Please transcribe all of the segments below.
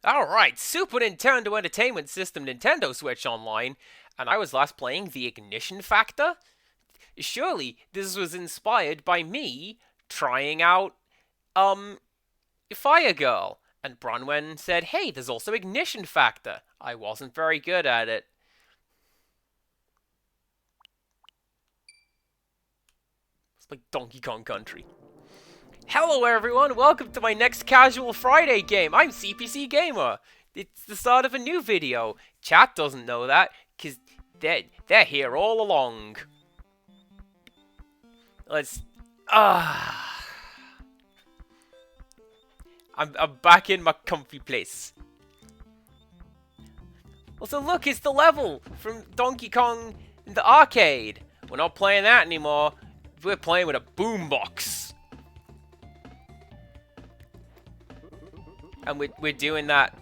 Alright, Super Nintendo Entertainment System Nintendo Switch Online, and I was last playing The Ignition Factor? Surely this was inspired by me trying out, um, Fire Girl. And Bronwyn said, hey, there's also Ignition Factor. I wasn't very good at it. It's like Donkey Kong Country. Hello everyone, welcome to my next Casual Friday game. I'm CPC Gamer. It's the start of a new video. Chat doesn't know that, because they're here all along. Let's... I'm back in my comfy place. Also look, it's the level from Donkey Kong in the arcade. We're not playing that anymore. We're playing with a boombox. And we're doing that...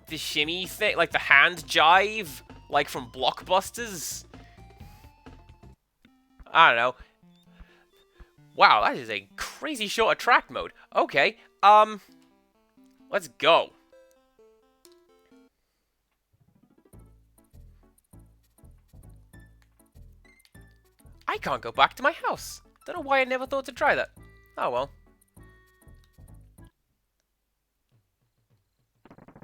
the shimmy thing, like the hand jive, like from Blockbusters. I don't know. Wow, that is a crazy short attract mode. Okay, let's go. I can't go back to my house. Don't know why I never thought to try that. Oh well.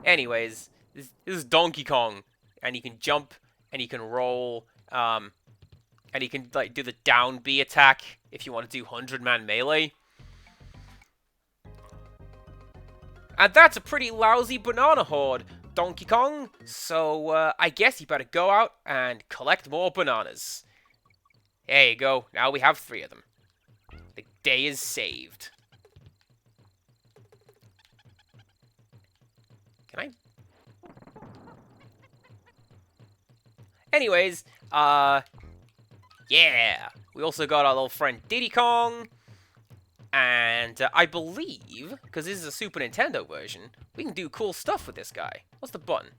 Anyways, this is Donkey Kong, and you can jump, and you can roll, and you can like do the down B attack if you want to do 100-man melee. And that's a pretty lousy banana horde, Donkey Kong. So I guess you better go out and collect more bananas. There you go. Now we have 3 of them. The day is saved. Can I? Anyways, yeah. We also got our little friend Diddy Kong. And I believe, because this is a Super Nintendo version, we can do cool stuff with this guy. What's the button?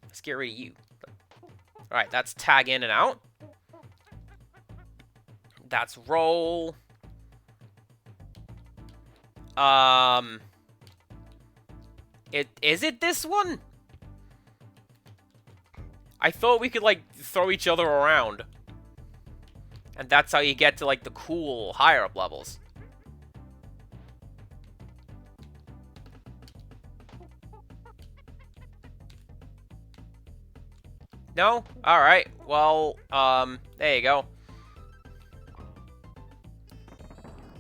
Let's get rid of you. Alright, that's tag in and out. That's roll. Is it this one? I thought we could, like, throw each other around. And that's how you get to, like, the cool higher up levels. No? Alright. Well, there you go.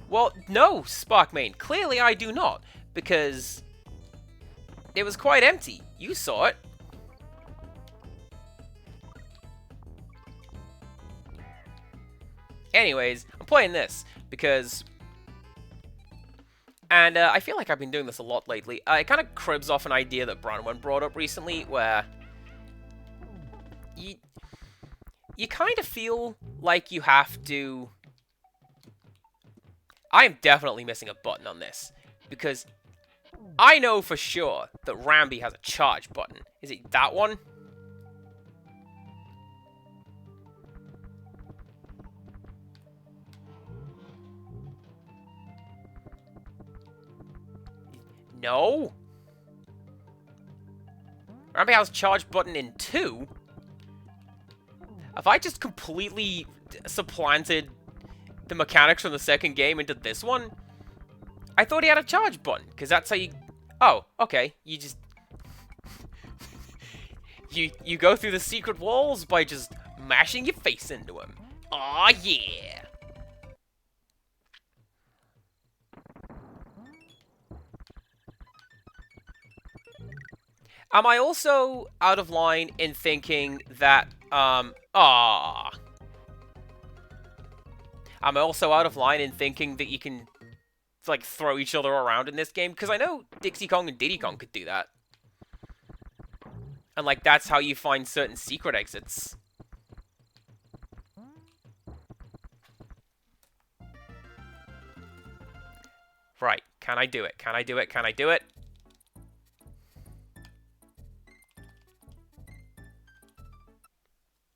Well, no, Sparkmane. Clearly I do not. Because it was quite empty. You saw it. Anyways, I'm playing this because... And I feel like I've been doing this a lot lately. It kind of cribs off an idea that Bronwyn brought up recently, where... You kind of feel like you have to... I am definitely missing a button on this, because I know for sure that Rambi has a charge button. Is it that one? No. Rambi has charge button in 2? Have I just completely supplanted the mechanics from the second game into this one? I thought he had a charge button, because that's how you... Oh, okay. You just... you go through the secret walls by just mashing your face into them. Aw, yeah! Am I also out of line in thinking that, Am I also out of line in thinking that you can, like, throw each other around in this game? Because I know Dixie Kong and Diddy Kong could do that. And, like, that's how you find certain secret exits. Right. Can I do it? Can I do it? Can I do it?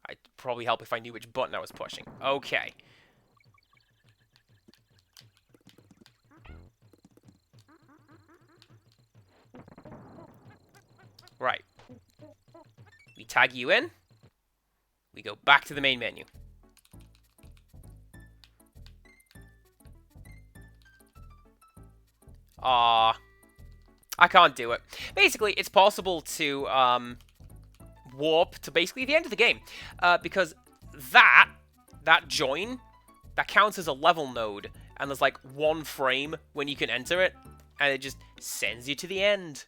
I'd probably help if I knew which button I was pushing. Okay. Right. We tag you in. We go back to the main menu. I can't do it. Basically, it's possible to warp to basically the end of the game. Because that join, that counts as a level node. And there's like 1 frame when you can enter it. And it just sends you to the end.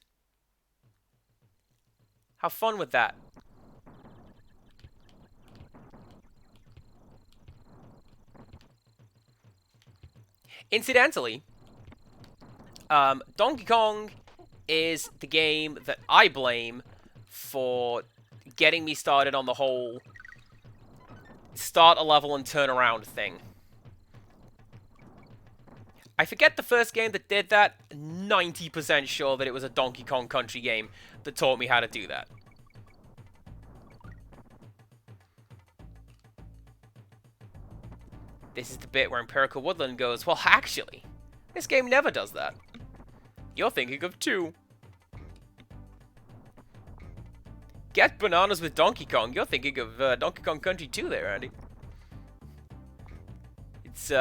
Have fun with that. Incidentally, Donkey Kong is the game that I blame for getting me started on the whole start a level and turn around thing. I forget the first game that did that. 90% sure that it was a Donkey Kong Country game that taught me how to do that. This is the bit where Empirical Woodland goes, well, actually, this game never does that. You're thinking of 2. Get bananas with Donkey Kong. You're thinking of Donkey Kong Country 2 there, Andy. It's,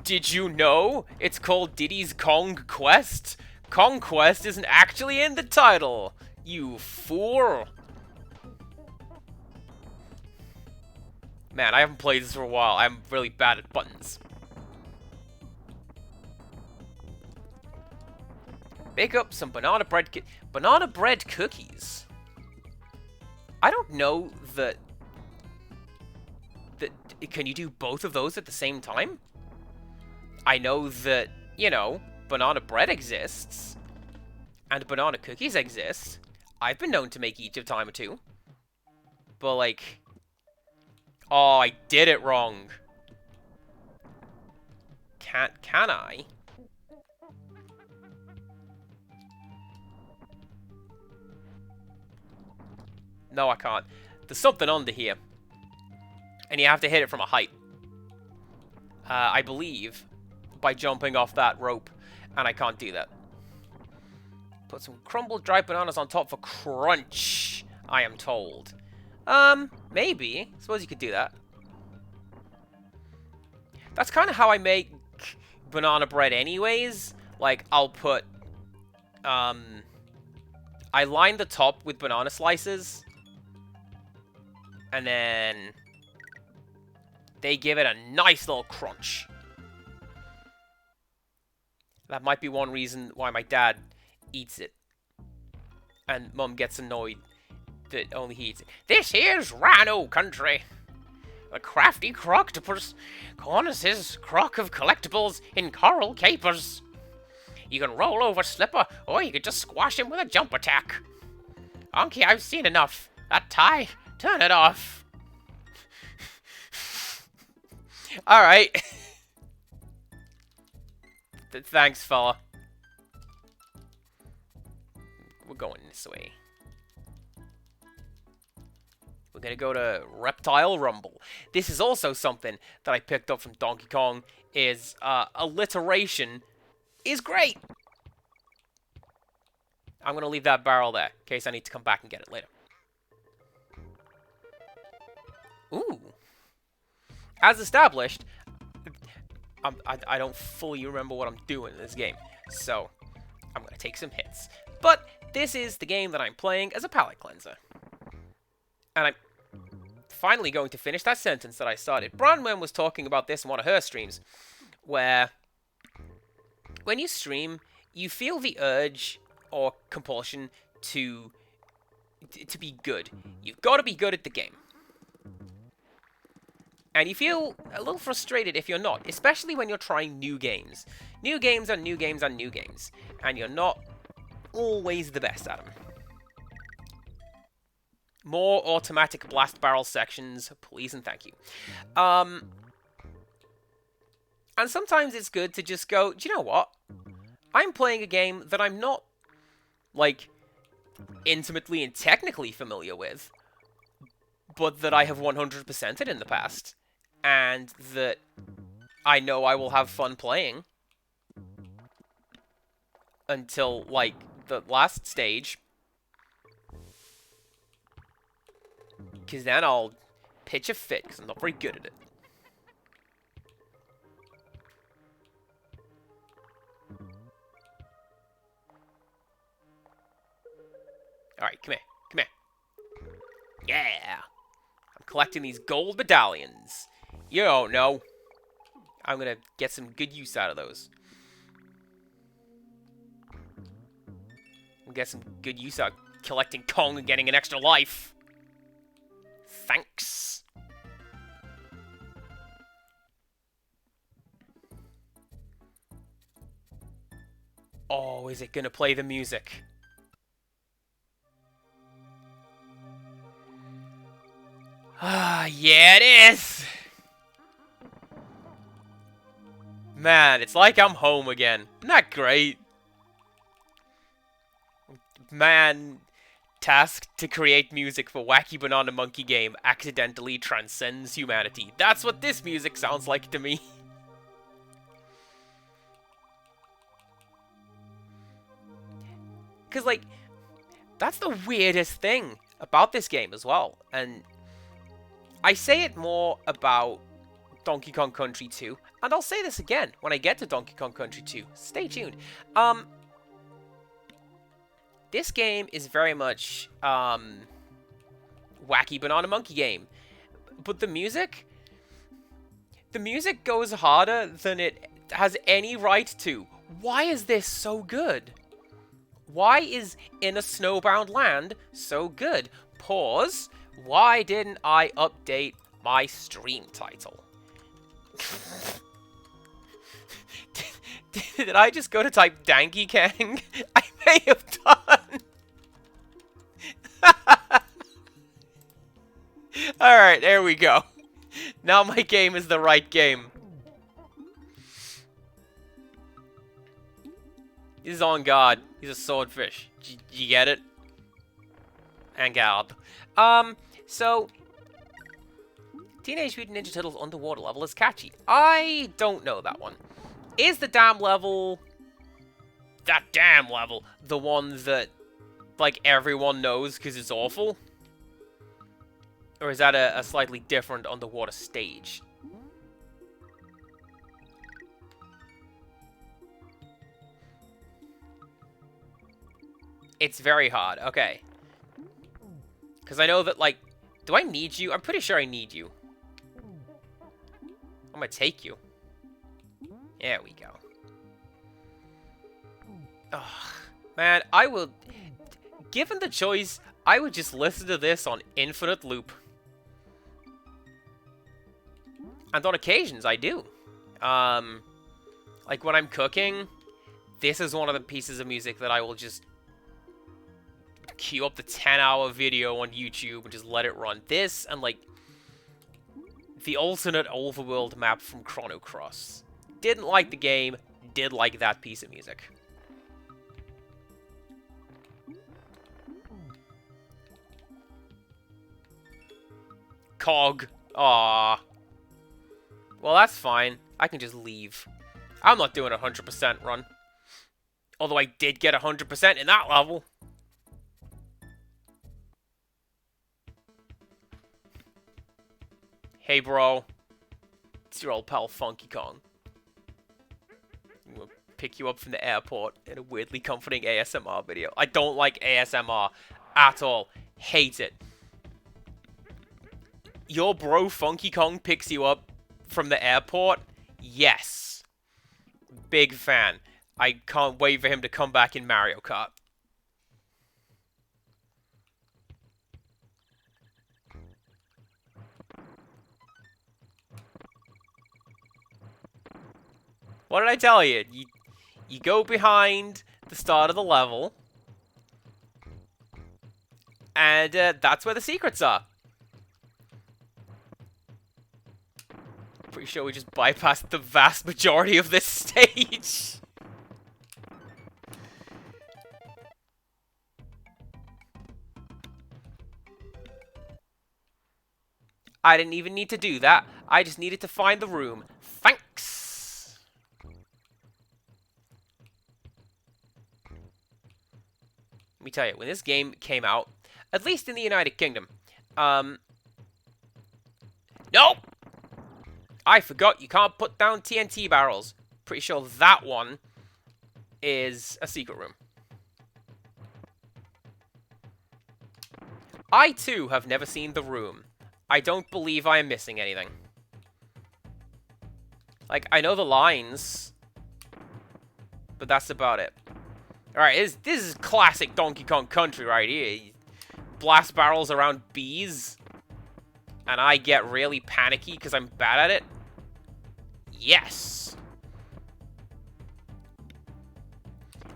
Did you know it's called Diddy's Kong Quest? Kong Quest isn't actually in the title, you fool. Man, I haven't played this for a while. I'm really bad at buttons. Bake up some banana bread cookies. I don't know that can you do both of those at the same time? I know that, you know, banana bread exists and banana cookies exist. I've been known to make each a time or two. But like, oh, I did it wrong. Can I? No, I can't. There's something under here. And you have to hit it from a height. I believe by jumping off that rope. And I can't do that. Put some crumbled dried bananas on top for crunch, I am told. Maybe. Suppose you could do that. That's kind of how I make banana bread anyways. Like, I'll put, I line the top with banana slices. And then they give it a nice little crunch. That might be one reason why my dad eats it. And Mum gets annoyed that only he eats it. This here's Rhino Country. The crafty croctopus corners his crock of collectibles in coral capers. You can roll over Slipper, or you can just squash him with a jump attack. Anki, I've seen enough. That tie, turn it off. Alright. Thanks, fella. We're going this way. We're gonna go to Reptile Rumble. This is also something that I picked up from Donkey Kong, is alliteration is great. I'm gonna leave that barrel there, in case I need to come back and get it later. Ooh. As established, I don't fully remember what I'm doing in this game, so I'm gonna take some hits. But this is the game that I'm playing as a palate cleanser. And I'm finally going to finish that sentence that I started. Bronwyn was talking about this in one of her streams, where when you stream, you feel the urge or compulsion to be good. You've got to be good at the game. And you feel a little frustrated if you're not, especially when you're trying new games. New games and new games and new games. And you're not always the best at them. More automatic blast barrel sections, please and thank you. And sometimes it's good to just go, do you know what? I'm playing a game that I'm not, like, intimately and technically familiar with, but that I have 100%ed in the past. And that I know I will have fun playing until, like, the last stage. Because then I'll pitch a fit, because I'm not very good at it. Alright, come here. Come here. Yeah! I'm collecting these gold medallions. You don't know. I'm gonna get some good use out of those. Get some good use out of collecting Kong and getting an extra life. Thanks. Oh, is it gonna play the music? Ah, yeah, it is! Man, it's like I'm home again. Isn't that great? Man, tasked to create music for Wacky Banana Monkey Game accidentally transcends humanity. That's what this music sounds like to me. Because, like, that's the weirdest thing about this game as well. And I say it more about Donkey Kong Country 2. And I'll say this again when I get to Donkey Kong Country 2. Stay tuned. This game is very much, Wacky Banana Monkey Game. But the music goes harder than it has any right to. Why is this so good? Why is In a Snowbound Land so good? Pause. Why didn't I update my stream title? Did I just go to type Danky Kang? I may have done. Alright, there we go. Now my game is the right game. He's on guard. He's a swordfish. You get it? And guard. So Teenage Mutant Ninja Turtles underwater level is catchy. I don't know that one. Is the damn level... That damn level, the one that, like, everyone knows because it's awful? Or is that a slightly different underwater stage? It's very hard. Okay. Because I know that, like... Do I need you? I'm pretty sure I need you. I'm gonna take you. There we go. Oh, man, I will... Given the choice, I would just listen to this on infinite loop. And on occasions, I do. Like, when I'm cooking, this is one of the pieces of music that I will just queue up the 10-hour video on YouTube and just let it run. This and, like, the alternate overworld map from Chrono Cross. Didn't like the game, did like that piece of music. Cog. Aww. Well, that's fine. I can just leave. I'm not doing a 100% run. Although I did get 100% in that level. Hey, bro. It's your old pal Funky Kong. I'm gonna pick you up from the airport in a weirdly comforting ASMR video. I don't like ASMR at all. Hate it. Your bro Funky Kong picks you up from the airport? Yes. Big fan. I can't wait for him to come back in Mario Kart. What did I tell you? You go behind the start of the level. And that's where the secrets are. Pretty sure we just bypassed the vast majority of this stage. I didn't even need to do that. I just needed to find the room. Thanks. Let me tell you, when this game came out, at least in the United Kingdom, nope! I forgot you can't put down TNT barrels. Pretty sure that one is a secret room. I, too, have never seen the room. I don't believe I am missing anything. Like, I know the lines, but that's about it. Alright, this is classic Donkey Kong Country right here. You blast barrels around bees, and I get really panicky because I'm bad at it. Yes!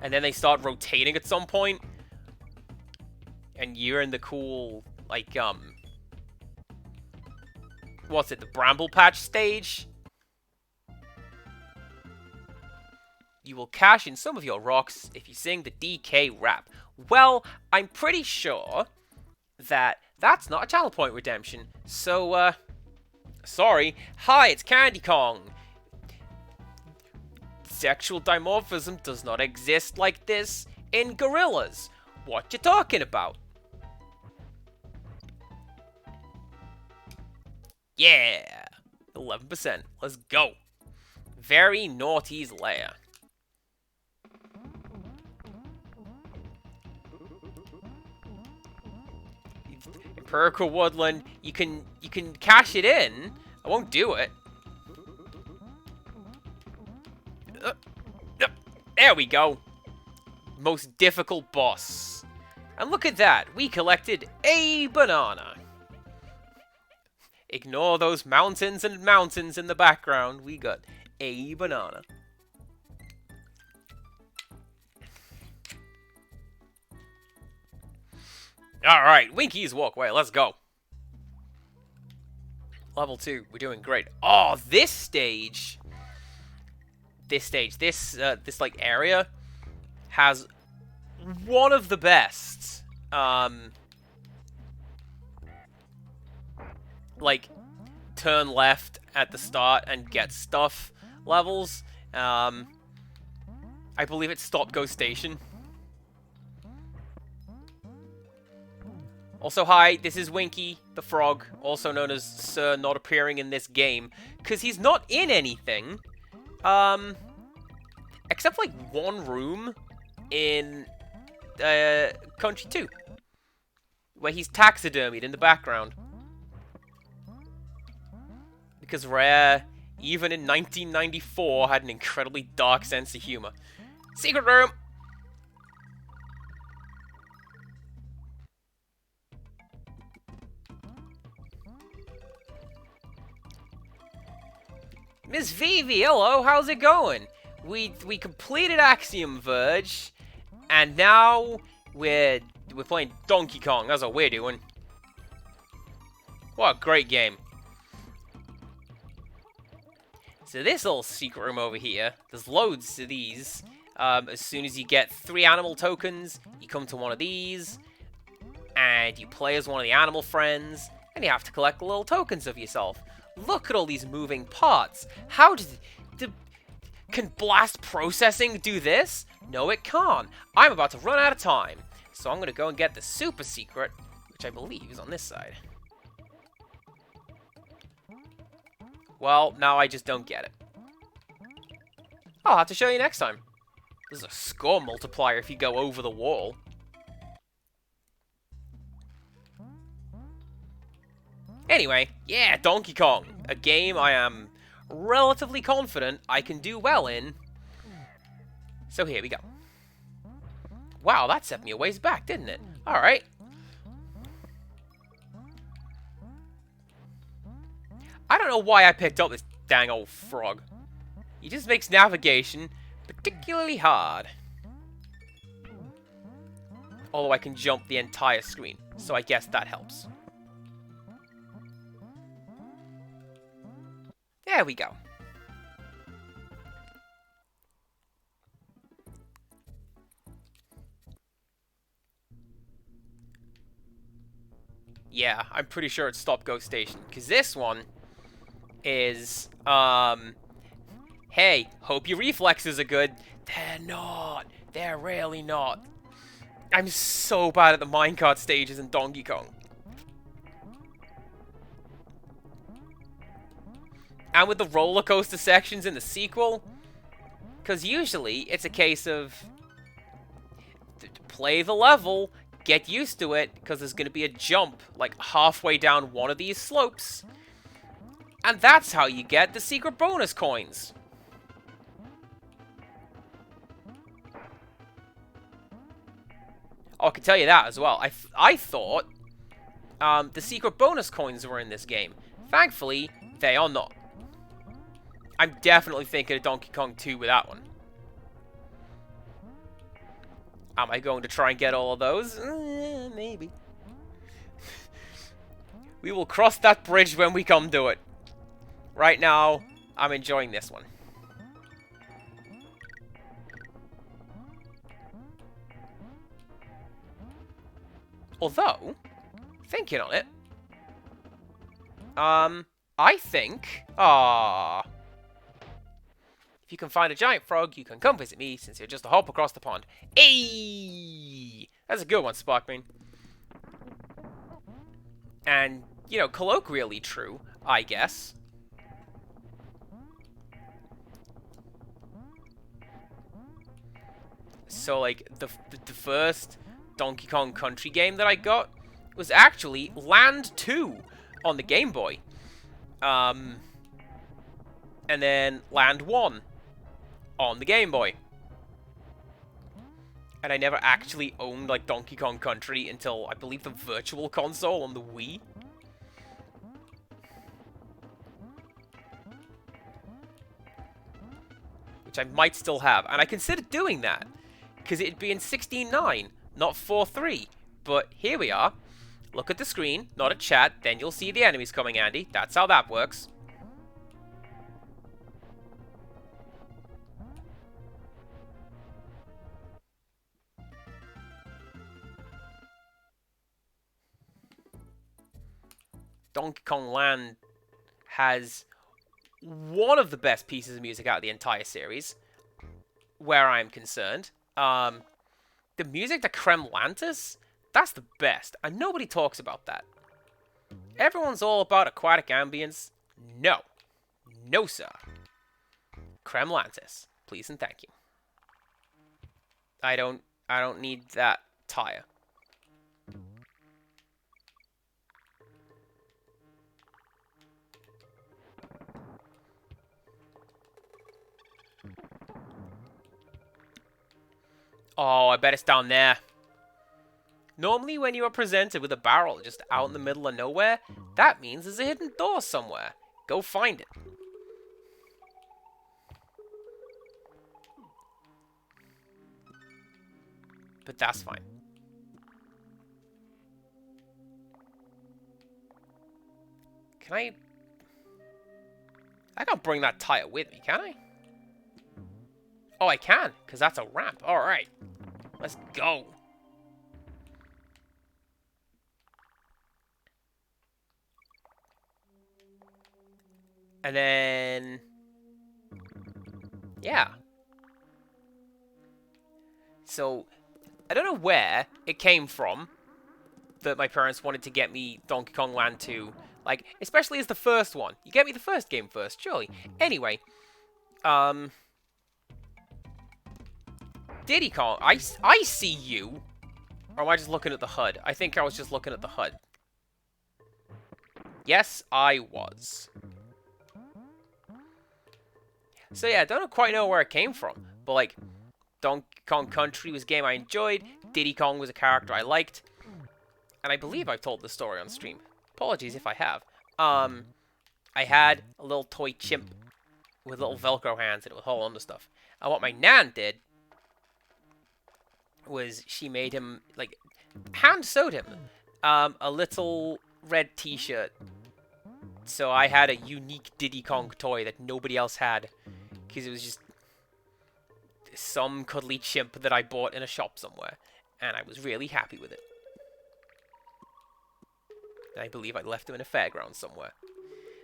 And then they start rotating at some point, and you're in the cool, like, what's it, the Bramble Patch stage? You will cash in some of your rocks if you sing the DK rap. Well, I'm pretty sure that that's not a channel point redemption. So, sorry. Hi, it's Candy Kong. Sexual dimorphism does not exist like this in gorillas. What you talking about? Yeah, 11%. Let's go. Very Naughty's lair. Empirical Woodland, you can cash it in. I won't do it. There we go. Most difficult boss. And look at that, we collected a banana. Ignore those mountains and mountains in the background. We got a banana. Alright, Winky's Walkway, let's go. Level 2, we're doing great. Oh, this stage, this like area has one of the best, like, turn left at the start and get stuff levels. I believe it's Stop Go Station. Also, hi, this is Winky, the frog, also known as Sir not appearing in this game, because he's not in anything, except, like, one room in, Country 2, where he's taxidermied in the background. Because Rare, even in 1994, had an incredibly dark sense of humor. Secret room! Miss Vivi, hello, how's it going? We completed Axiom Verge, and now we're playing Donkey Kong. That's what we're doing. What a great game. So this little secret room over here, there's loads of these. As soon as you get 3 animal tokens, you come to one of these, and you play as one of the animal friends, and you have to collect the little tokens of yourself. Look at all these moving parts. How can blast processing do this? No, it can't. I'm about to run out of time. So I'm going to go and get the super secret, which I believe is on this side. Well, now I just don't get it. I'll have to show you next time. There's a score multiplier if you go over the wall. Anyway, yeah, Donkey Kong. A game I am relatively confident I can do well in. So here we go. Wow, that set me a ways back, didn't it? Alright. I don't know why I picked up this dang old frog. He just makes navigation particularly hard. Although I can jump the entire screen, so I guess that helps. There we go. Yeah, I'm pretty sure it's Stop Go Station, because this one is, hey, hope your reflexes are good. They're not. They're really not. I'm so bad at the minecart stages in Donkey Kong. And with the roller coaster sections in the sequel, because usually it's a case of play the level, get used to it, because there's going to be a jump like halfway down one of these slopes. And that's how you get the secret bonus coins. Oh, I can tell you that as well. I thought the secret bonus coins were in this game. Thankfully, they are not. I'm definitely thinking of Donkey Kong 2 with that one. Am I going to try and get all of those? Maybe. We will cross that bridge when we come to it. Right now, I'm enjoying this one. Although, thinking on it, I think, if you can find a giant frog, you can come visit me, since you're just a hop across the pond. Ayy! That's a good one, Sparkman. And, you know, colloquially true, I guess. So, like, the first Donkey Kong Country game that I got was actually Land 2 on the Game Boy. And then Land 1 on the Game Boy. And I never actually owned, like, Donkey Kong Country until, I believe, the Virtual Console on the Wii. Which I might still have. And I considered doing that, because it'd be in 16:9, not 4:3. But here we are. Look at the screen, not at chat, then you'll see the enemies coming, Andy. That's how that works. Donkey Kong Land has one of the best pieces of music out of the entire series, where I'm concerned. The music to Kremlantis, that's the best, and nobody talks about that. Everyone's all about aquatic ambience. No. No, sir. Kremlantis, please and thank you. I don't need that tire. Oh, I bet it's down there. Normally, when you are presented with a barrel just out in the middle of nowhere, that means there's a hidden door somewhere. Go find it. But that's fine. Can I can't bring that tire with me, can I? Oh, I can, because that's a ramp. Alright. Let's go. And then... yeah. So, I don't know where it came from that my parents wanted to get me Donkey Kong Land 2. Like, especially as the first one. You get me the first game first, surely. Anyway, Diddy Kong, I see you. Or am I just looking at the HUD? I think I was just looking at the HUD. Yes, I was. So yeah, I don't quite know where it came from. But like, Donkey Kong Country was a game I enjoyed. Diddy Kong was a character I liked. And I believe I've told this story on stream. Apologies if I have. I had a little toy chimp with little Velcro hands and it would hold on to stuff. And what my nan did was she made him, like, hand-sewed him a little red t-shirt. So I had a unique Diddy Kong toy that nobody else had. Because it was just some cuddly chimp that I bought in a shop somewhere. And I was really happy with it. And I believe I left him in a fairground somewhere.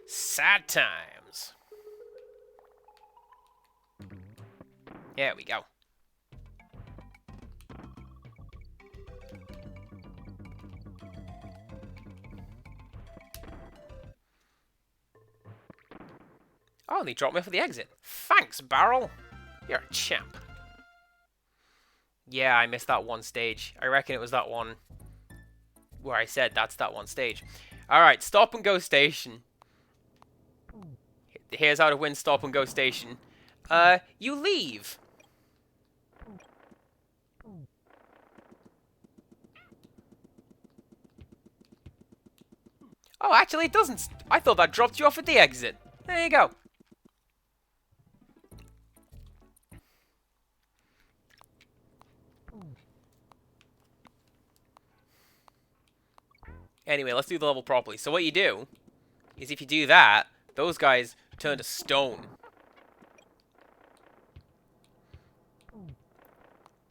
Sad times. There we go. and they dropped me off at the exit. Thanks, Barrel. You're a champ. Yeah, I missed that one stage. I reckon it was that one where I said that's that one stage. Alright, stop and go station. Here's how to win stop and go station. You leave. Oh, actually it doesn't. I thought that dropped you off at the exit. There you go. Anyway, let's do the level properly. So what you do is if you do that, those guys turn to stone.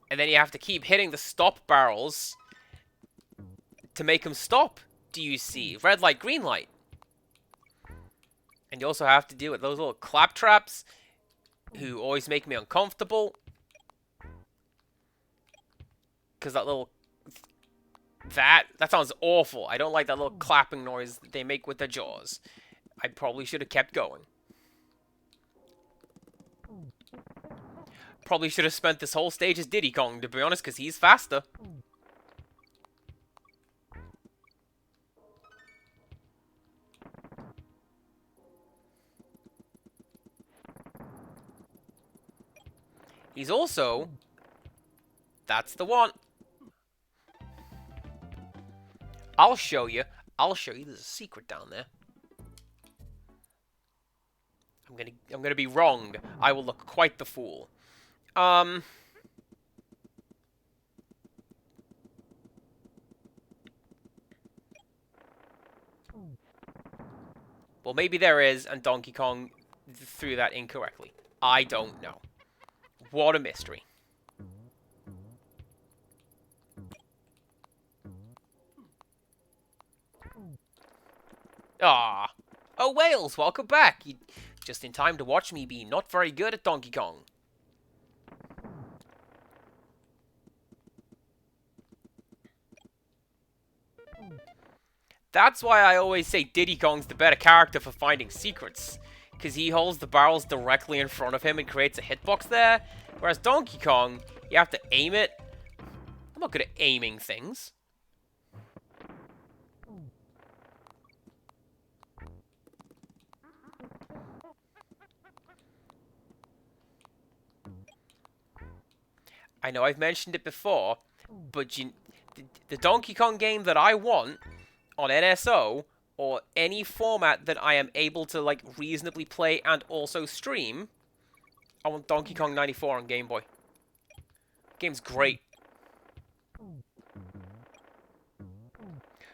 And then you have to keep hitting the stop barrels to make them stop. Do you see? Red light, green light. And you also have to deal with those little claptraps who always make me uncomfortable. Because that little... That sounds awful. I don't like that little clapping noise that they make with their jaws. I probably should have kept going. Probably should have spent this whole stage as Diddy Kong, to be honest, because he's faster. He's also... That's the one. I'll show you. I'll show you. There's a secret down there. I'm gonna be wrong. I will look quite the fool. Well, maybe there is, and Donkey Kong threw that incorrectly. I don't know. What a mystery. Ah. Oh, Wales, welcome back. You just in time to watch me be not very good at Donkey Kong. That's why I always say Diddy Kong's the better character for finding secrets. Because he holds the barrels directly in front of him and creates a hitbox there. Whereas Donkey Kong, you have to aim it. I'm not good at aiming things. I know I've mentioned it before, but the Donkey Kong game that I want on NSO, or any format that I am able to, like, reasonably play and also stream, I want Donkey Kong 94 on Game Boy. Game's great.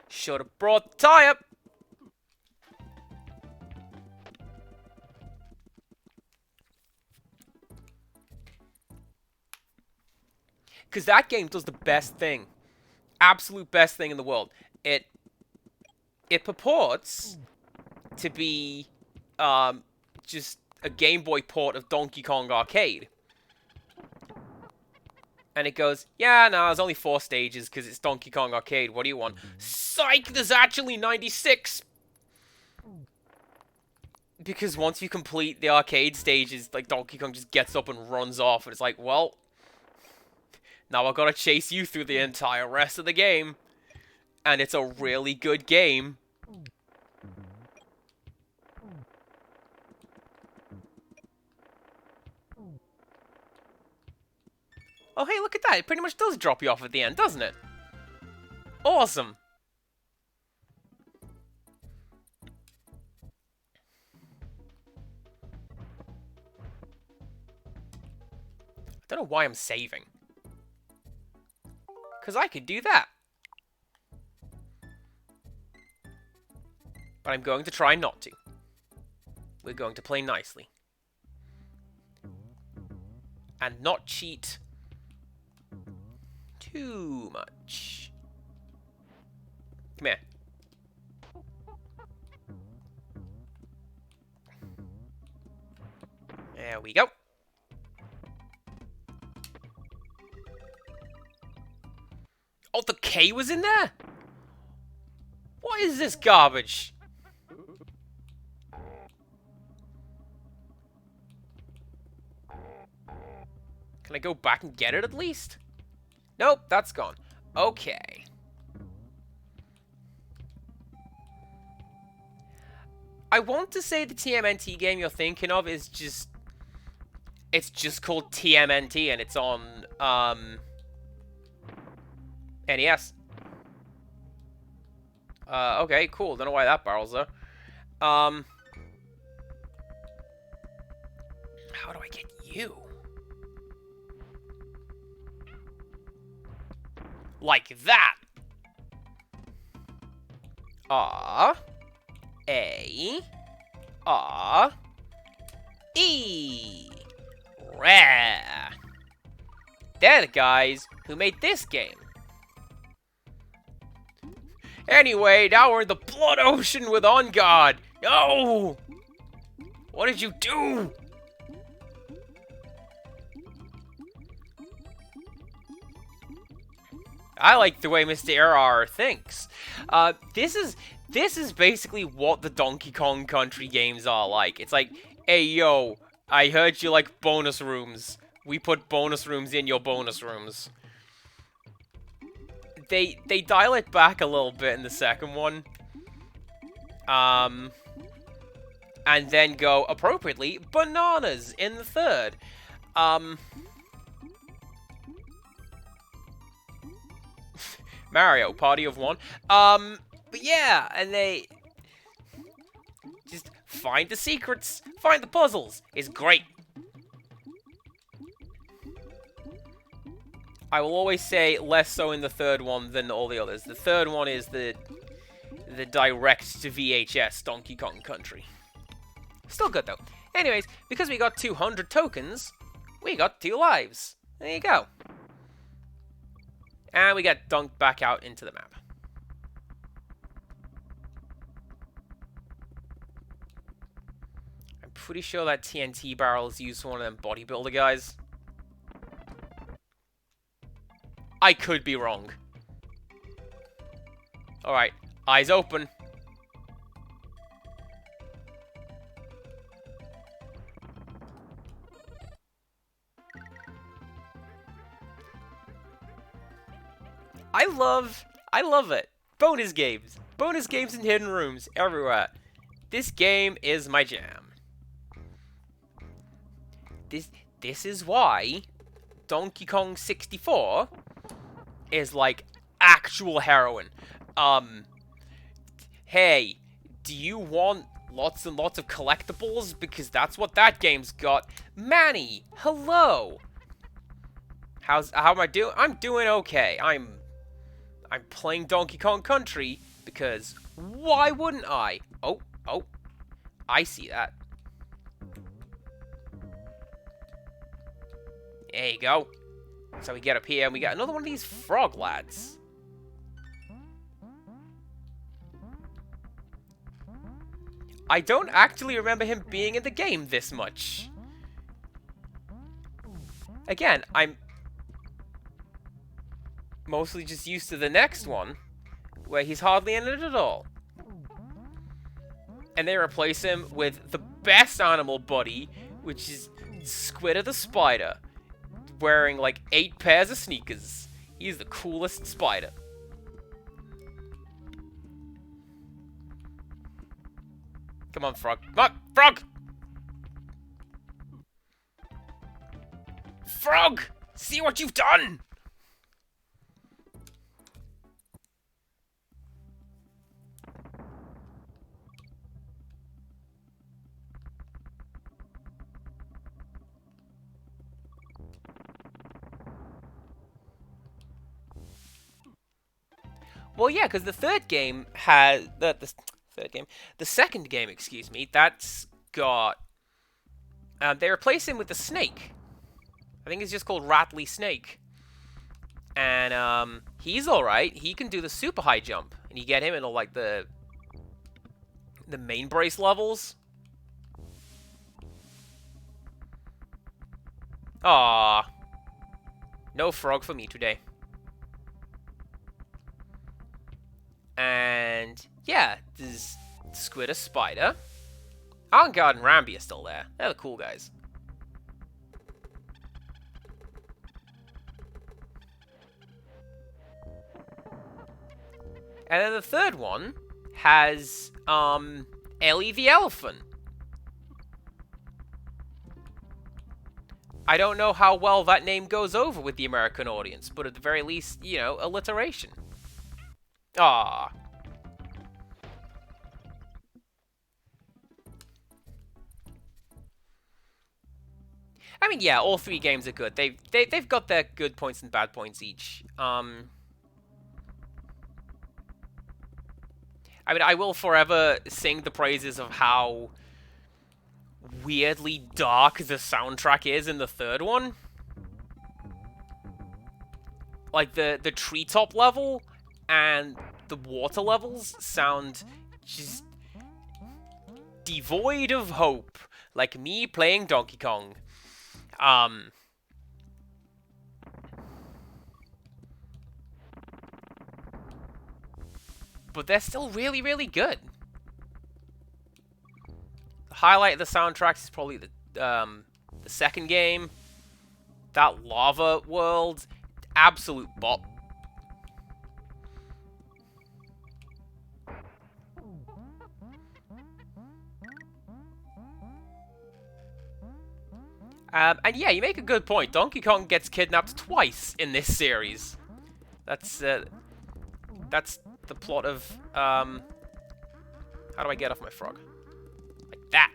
Should have brought the tie up. Because that game does the best thing. Absolute best thing in the world. It purports to be just a Game Boy port of Donkey Kong Arcade. And it goes, yeah, no, there's only 4 stages because it's Donkey Kong Arcade. What do you want? Psych, there's actually 96! Because once you complete the arcade stages, like, Donkey Kong just gets up and runs off. And it's like, well... Now I've got to chase you through the entire rest of the game. And it's a really good game. Oh, hey, look at that. It pretty much does drop you off at the end, doesn't it? Awesome. I don't know why I'm saving. Because I could do that. But I'm going to try not to. We're going to play nicely. And not cheat too much. Come here. There we go. Oh, the K was in there? What is this garbage? Can I go back and get it at least? Nope, that's gone. Okay. I want to say the TMNT game you're thinking of is just... It's just called TMNT and it's on, NES. Okay, cool. Don't know why that barrel's there. How do I get you? Like that. E. Rare. They're the guys who made this game. Anyway, now we're in the blood ocean with On Guard. No! What did you do? I like the way Mr. RR thinks. This is basically what the Donkey Kong Country games are like. It's like, hey yo, I heard you like bonus rooms. We put bonus rooms in your bonus rooms. They dial it back a little bit in the second one. And then go, appropriately, bananas in the third. Mario, Party of One. But yeah, and they just find the secrets, find the puzzles. It's great. I will always say less so in the third one than all the others. The third one is the direct to VHS Donkey Kong Country. Still good though. Anyways, because we got 200 tokens, we got 2 lives. There you go. And we get dunked back out into the map. I'm pretty sure that TNT barrel is used for one of them bodybuilder guys. I could be wrong. Alright, eyes open. I love it. Bonus games. Bonus games and hidden rooms everywhere. This game is my jam. This is why Donkey Kong 64 is like actual heroin. Hey, do you want lots and lots of collectibles? Because that's what that game's got. Manny, hello. How am I doing? I'm doing okay. I'm playing Donkey Kong Country because why wouldn't I? Oh, I see that. There you go. So we get up here and we got another one of these frog lads. I don't actually remember him being in the game this much. Again, I'm mostly just used to the next one, where he's hardly in it at all. And they replace him with the best animal buddy, which is Squidder the Spider, wearing like 8 pairs of sneakers. He's the coolest spider. Come on, Frog. Come on, Frog! Frog! See what you've done! Well, yeah, because the third game has the second game, excuse me, that's got. They replace him with the snake. I think it's just called Rattly Snake, and he's all right. He can do the super high jump, and you get him in like the main brace levels. Ah, no frog for me today. And yeah, there's Squidder, Spider. On Guard and Rambi are still there. They're the cool guys. And then the third one has Ellie the Elephant. I don't know how well that name goes over with the American audience, but at the very least, you know, alliteration. Ah. I mean, yeah, all three games are good. They've got their good points and bad points each. I mean, I will forever sing the praises of how weirdly dark the soundtrack is in the third one. Like, the treetop level and the water levels sound just devoid of hope. Like me playing Donkey Kong. But they're still really, really good. The highlight of the soundtracks is probably the second game. That lava world, absolute bop. And yeah, you make a good point. Donkey Kong gets kidnapped twice in this series. That's the plot of, how do I get off my frog? Like that.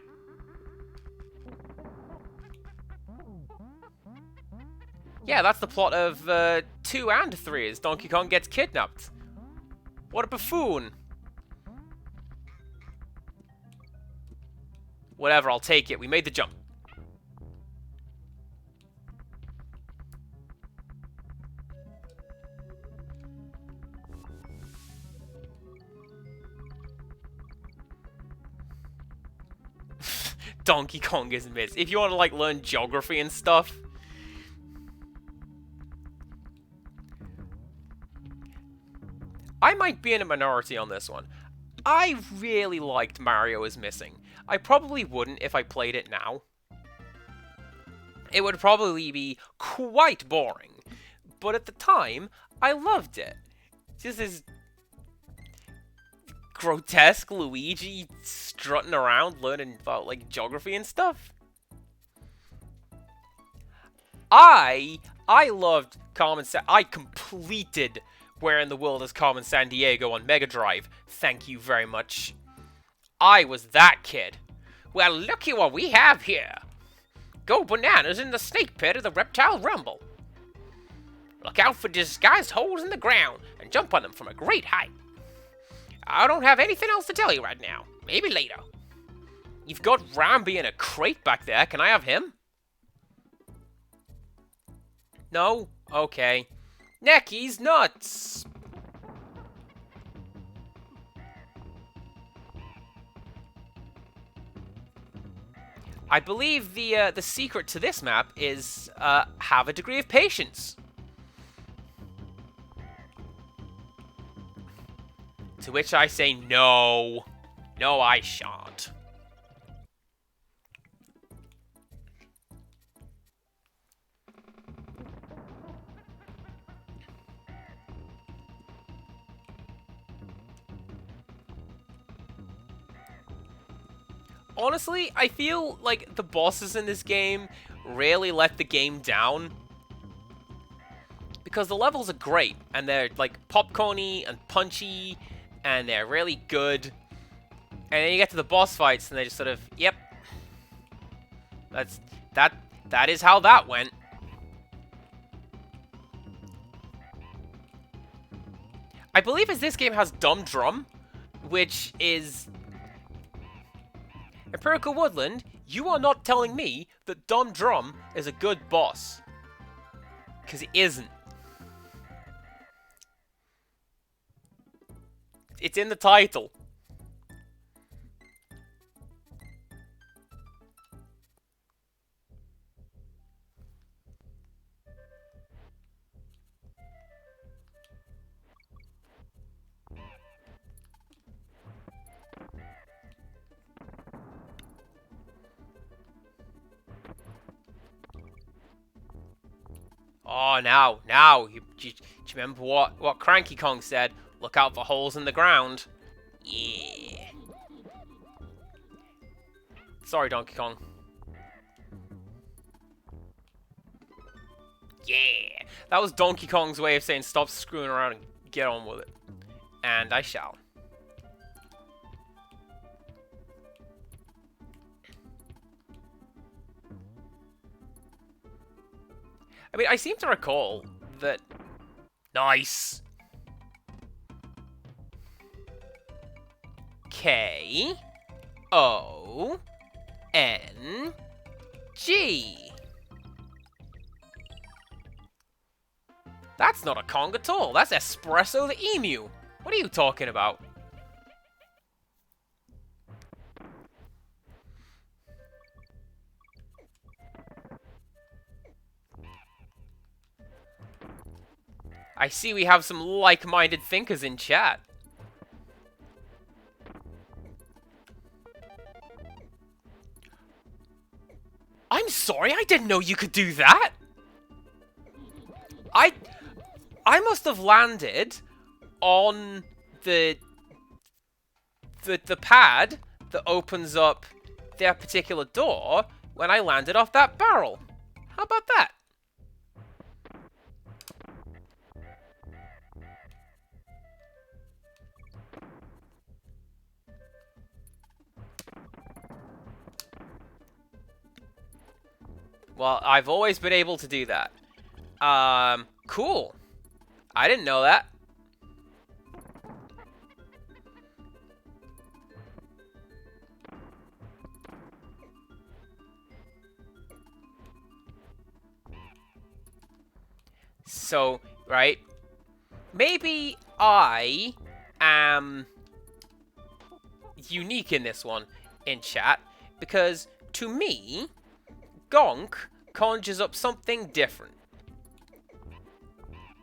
Yeah, that's the plot of 2 and 3, is Donkey Kong gets kidnapped. What a buffoon. Whatever, I'll take it. We made the jump. Donkey Kong is missed. If you want to, like, learn geography and stuff. I might be in a minority on this one. I really liked Mario is Missing. I probably wouldn't if I played it now. It would probably be quite boring. But at the time, I loved it. Just this grotesque Luigi strutting around learning about, like, geography and stuff. I loved Carmen I completed Where in the World is Carmen Sandiego on Mega Drive. Thank you very much. I was that kid. Well, looky what we have here. Go bananas in the snake pit of the Reptile Rumble. Look out for disguised holes in the ground and jump on them from a great height. I don't have anything else to tell you right now. Maybe later. You've got Rambi in a crate back there. Can I have him? No? Okay. Necky's nuts! I believe the secret to this map is have a degree of patience. To which I say no. No, I shan't. Honestly, I feel like the bosses in this game really let the game down. Because the levels are great, and they're like popcorny and punchy, and they're really good. And then you get to the boss fights, and they just sort of, yep. That is how that went. I believe as this game has Dumb Drum, which is... Empirical Woodland, you are not telling me that Dumb Drum is a good boss. Because it isn't. It's in the title. Oh, now, do you remember what Cranky Kong said? Look out for holes in the ground. Yeah. Sorry, Donkey Kong. Yeah. That was Donkey Kong's way of saying stop screwing around and get on with it. And I shall. I mean, I seem to recall that... Nice! K... O... N... G... That's not a Kong at all. That's Espresso the Emu. What are you talking about? I see we have some like-minded thinkers in chat. I'm sorry, I didn't know you could do that. I must have landed on the pad that opens up their particular door when I landed off that barrel. How about that? Well, I've always been able to do that. Cool. I didn't know that. So, right? Maybe I am unique in this one in chat, because to me, Gonk conjures up something different.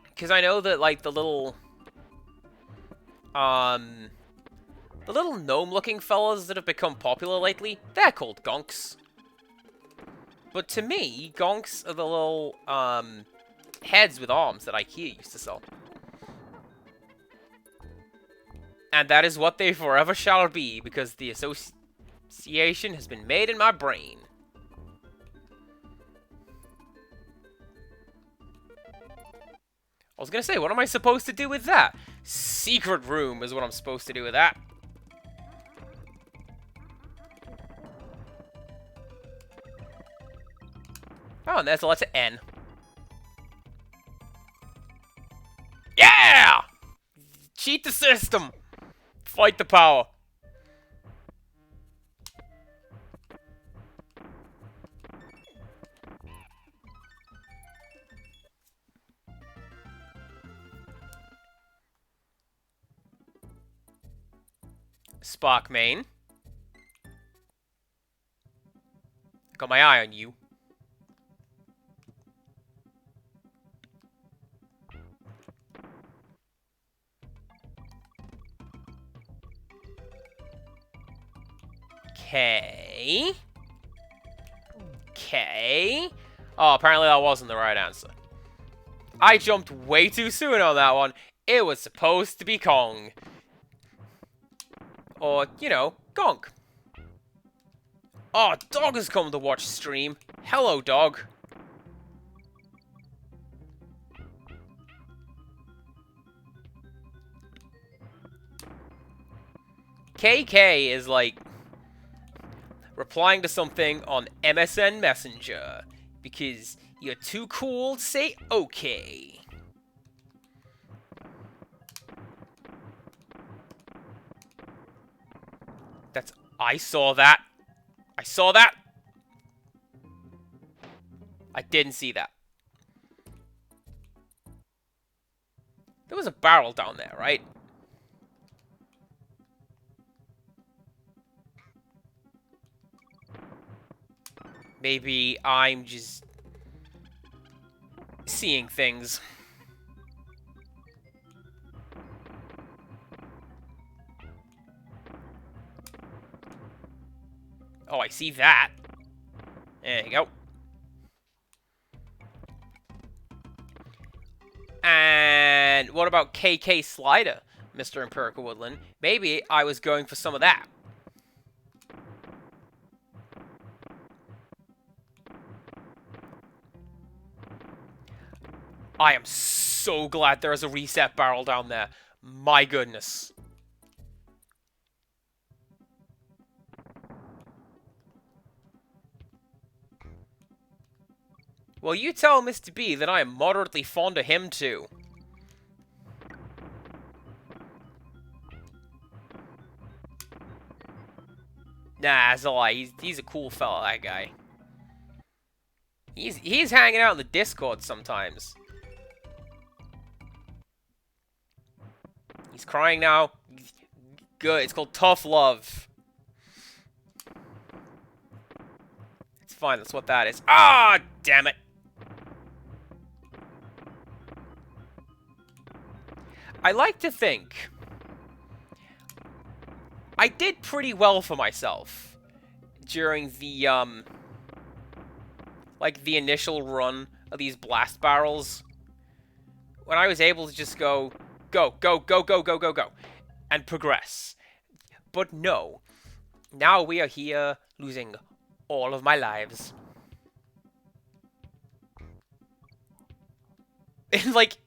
Because I know that, like, the little gnome-looking fellas that have become popular lately, they're called Gonks. But to me, Gonks are the little, heads with arms that IKEA used to sell. And that is what they forever shall be, because the association has been made in my brain. I was gonna say, what am I supposed to do with that? Secret room is what I'm supposed to do with that. Oh, and there's a letter N. Yeah! Cheat the system! Fight the power. Spark main. Got my eye on you. Okay. Okay. Oh, apparently that wasn't the right answer. I jumped way too soon on that one. It was supposed to be Kong. Or, you know, Gonk. Oh, dog has come to watch stream. Hello, dog. KK is like replying to something on MSN Messenger because you're too cool to say okay. That's... I saw that. I saw that. I didn't see that. There was a barrel down there, right? Maybe I'm just seeing things. Oh, I see that. There you go. And what about KK Slider? Mr. Empirical Woodland. Maybe I was going for some of that. I am so glad there is a reset barrel down there. My goodness. Well, you tell Mr. B that I am moderately fond of him, too. Nah, that's a lie. He's a cool fella, that guy. He's hanging out in the Discord sometimes. He's crying now. Good. It's called Tough Love. It's fine. That's what that is. Ah, damn it. I like to think I did pretty well for myself during the, like, the initial run of these blast barrels. When I was able to just go, go, go, go, go, go, go, go, and progress. But no. Now we are here losing all of my lives. In, like,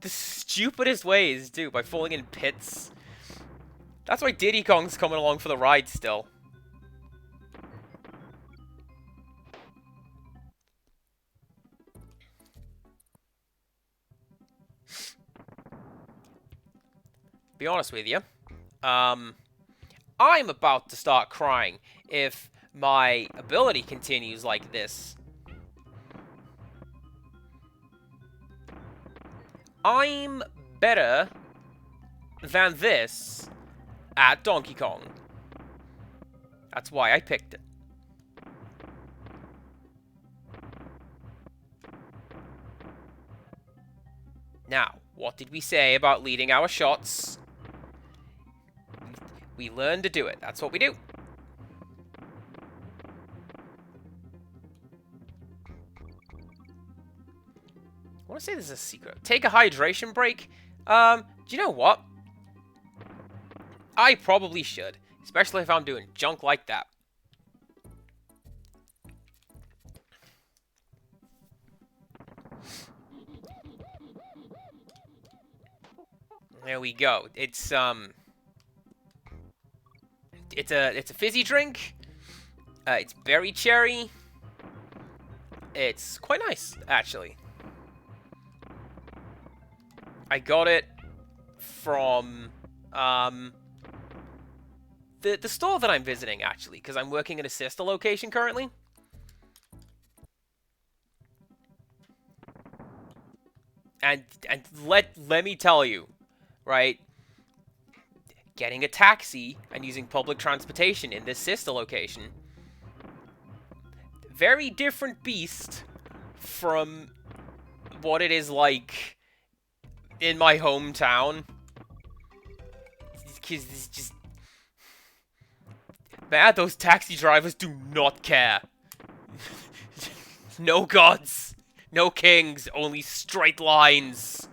the stupidest ways, too, by falling in pits. That's why Diddy Kong's coming along for the ride still. Be honest with you, I'm about to start crying if my ability continues like this. I'm better than this at Donkey Kong. That's why I picked it. Now, what did we say about leading our shots? We learn to do it. That's what we do. I want to say there's a secret. Take a hydration break? Do you know what? I probably should. Especially if I'm doing junk like that. There we go. It's a fizzy drink. It's berry cherry. It's quite nice, actually. I got it from the store that I'm visiting, actually, because I'm working at a sister location currently. And let me tell you, right? Getting a taxi and using public transportation in this sister location, very different beast from what it is like in my hometown. Because it's just... Man, those taxi drivers do not care. No gods, no kings, only straight lines.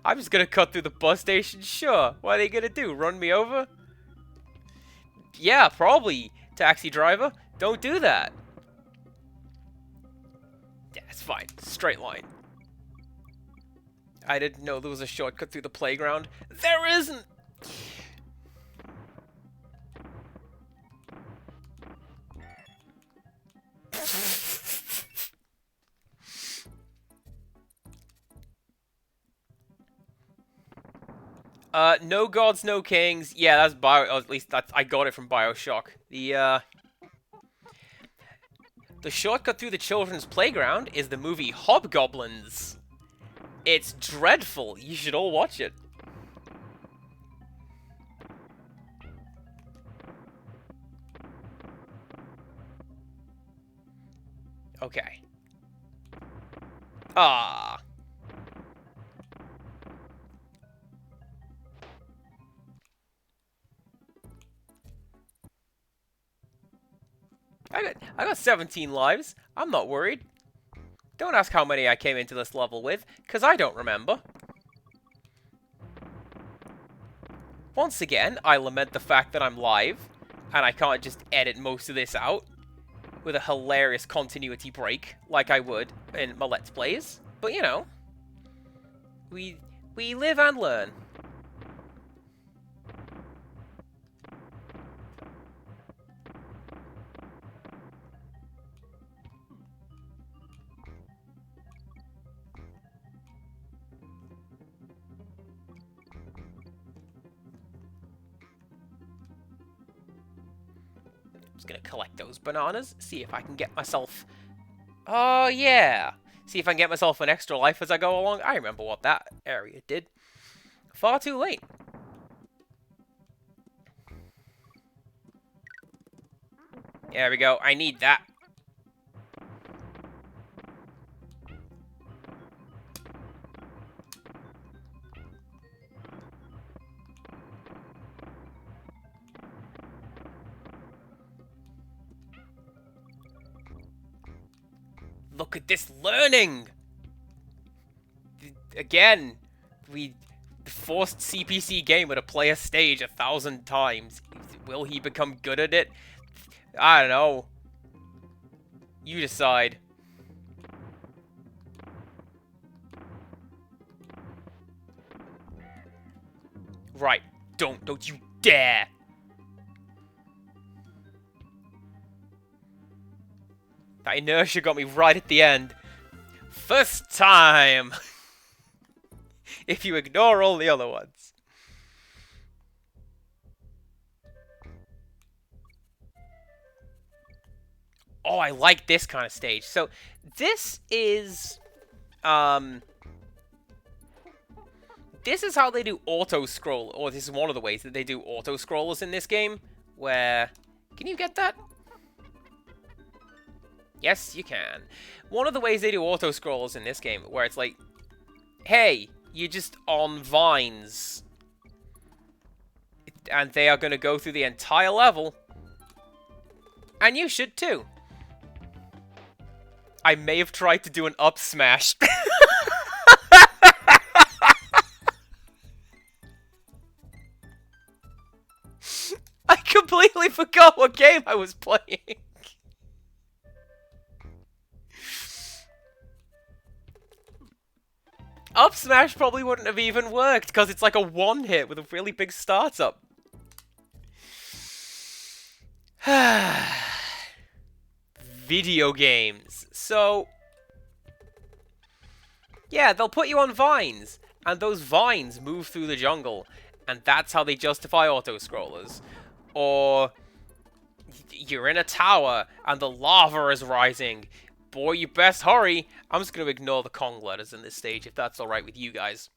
I'm just gonna cut through the bus station, sure. What are they gonna do, run me over? Yeah, probably, taxi driver. Don't do that. Yeah, it's fine. Straight line. I didn't know there was a shortcut through the playground. There isn't! No gods, no kings. Yeah, that's Bio... Or at least that's, I got it from Bioshock. The shortcut through the children's playground is the movie Hobgoblins. It's dreadful. You should all watch it. Okay. Ah. I got 17 lives. I'm not worried. Don't ask how many I came into this level with, because I don't remember. Once again, I lament the fact that I'm live, and I can't just edit most of this out with a hilarious continuity break like I would in my Let's Plays. But you know, we live and learn. Just gonna collect those bananas, see if I can get myself... Oh, yeah! See if I can get myself an extra life as I go along. I remember what that area did. Far too late. There we go. I need that. Look at this learning! Again, we forced CPC Gamer to play a stage 1,000 times. Will he become good at it? I don't know. You decide. Right. Don't you dare! That inertia got me right at the end. First time! If you ignore all the other ones. Oh, I like this kind of stage. So, this is... This is how they do auto-scroll, or this is one of the ways that they do auto-scrollers in this game, where... Can you get that? Yes, you can. One of the ways they do auto-scrollers in this game, where it's like, hey, you're just on vines, and they are going to go through the entire level, and you should too. I may have tried to do an up smash. I completely forgot what game I was playing. Up smash probably wouldn't have even worked, because it's like a one hit with a really big startup. Video games. So, yeah, they'll put you on vines, and those vines move through the jungle, and that's how they justify auto-scrollers. Or, you're in a tower, and the lava is rising. Boy, you best hurry. I'm just going to ignore the Kong letters in this stage, if that's alright with you guys.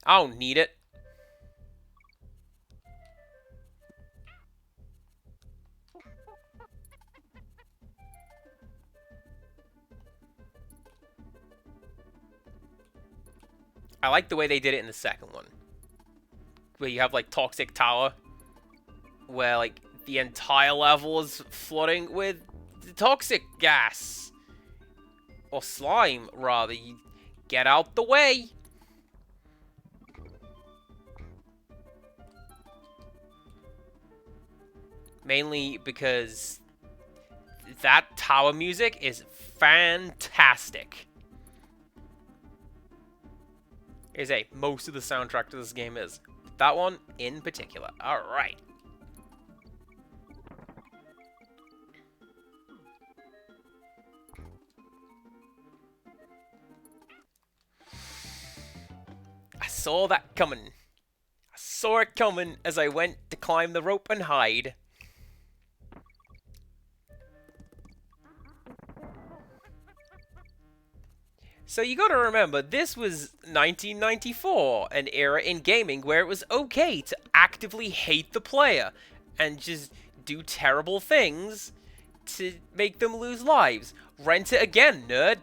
I don't need it. I like the way they did it in the second one. Where you have, like, Toxic Tower. Where, like, the entire level is flooding with toxic gas. Or slime, rather. You get out the way. Mainly because that tower music is fantastic. Most of the soundtrack to this game is. That one in particular. Alright. I saw that coming. I saw it coming as I went to climb the rope and hide. So you gotta remember, this was 1994, an era in gaming where it was okay to actively hate the player and just do terrible things to make them lose lives. Rent it again, nerd.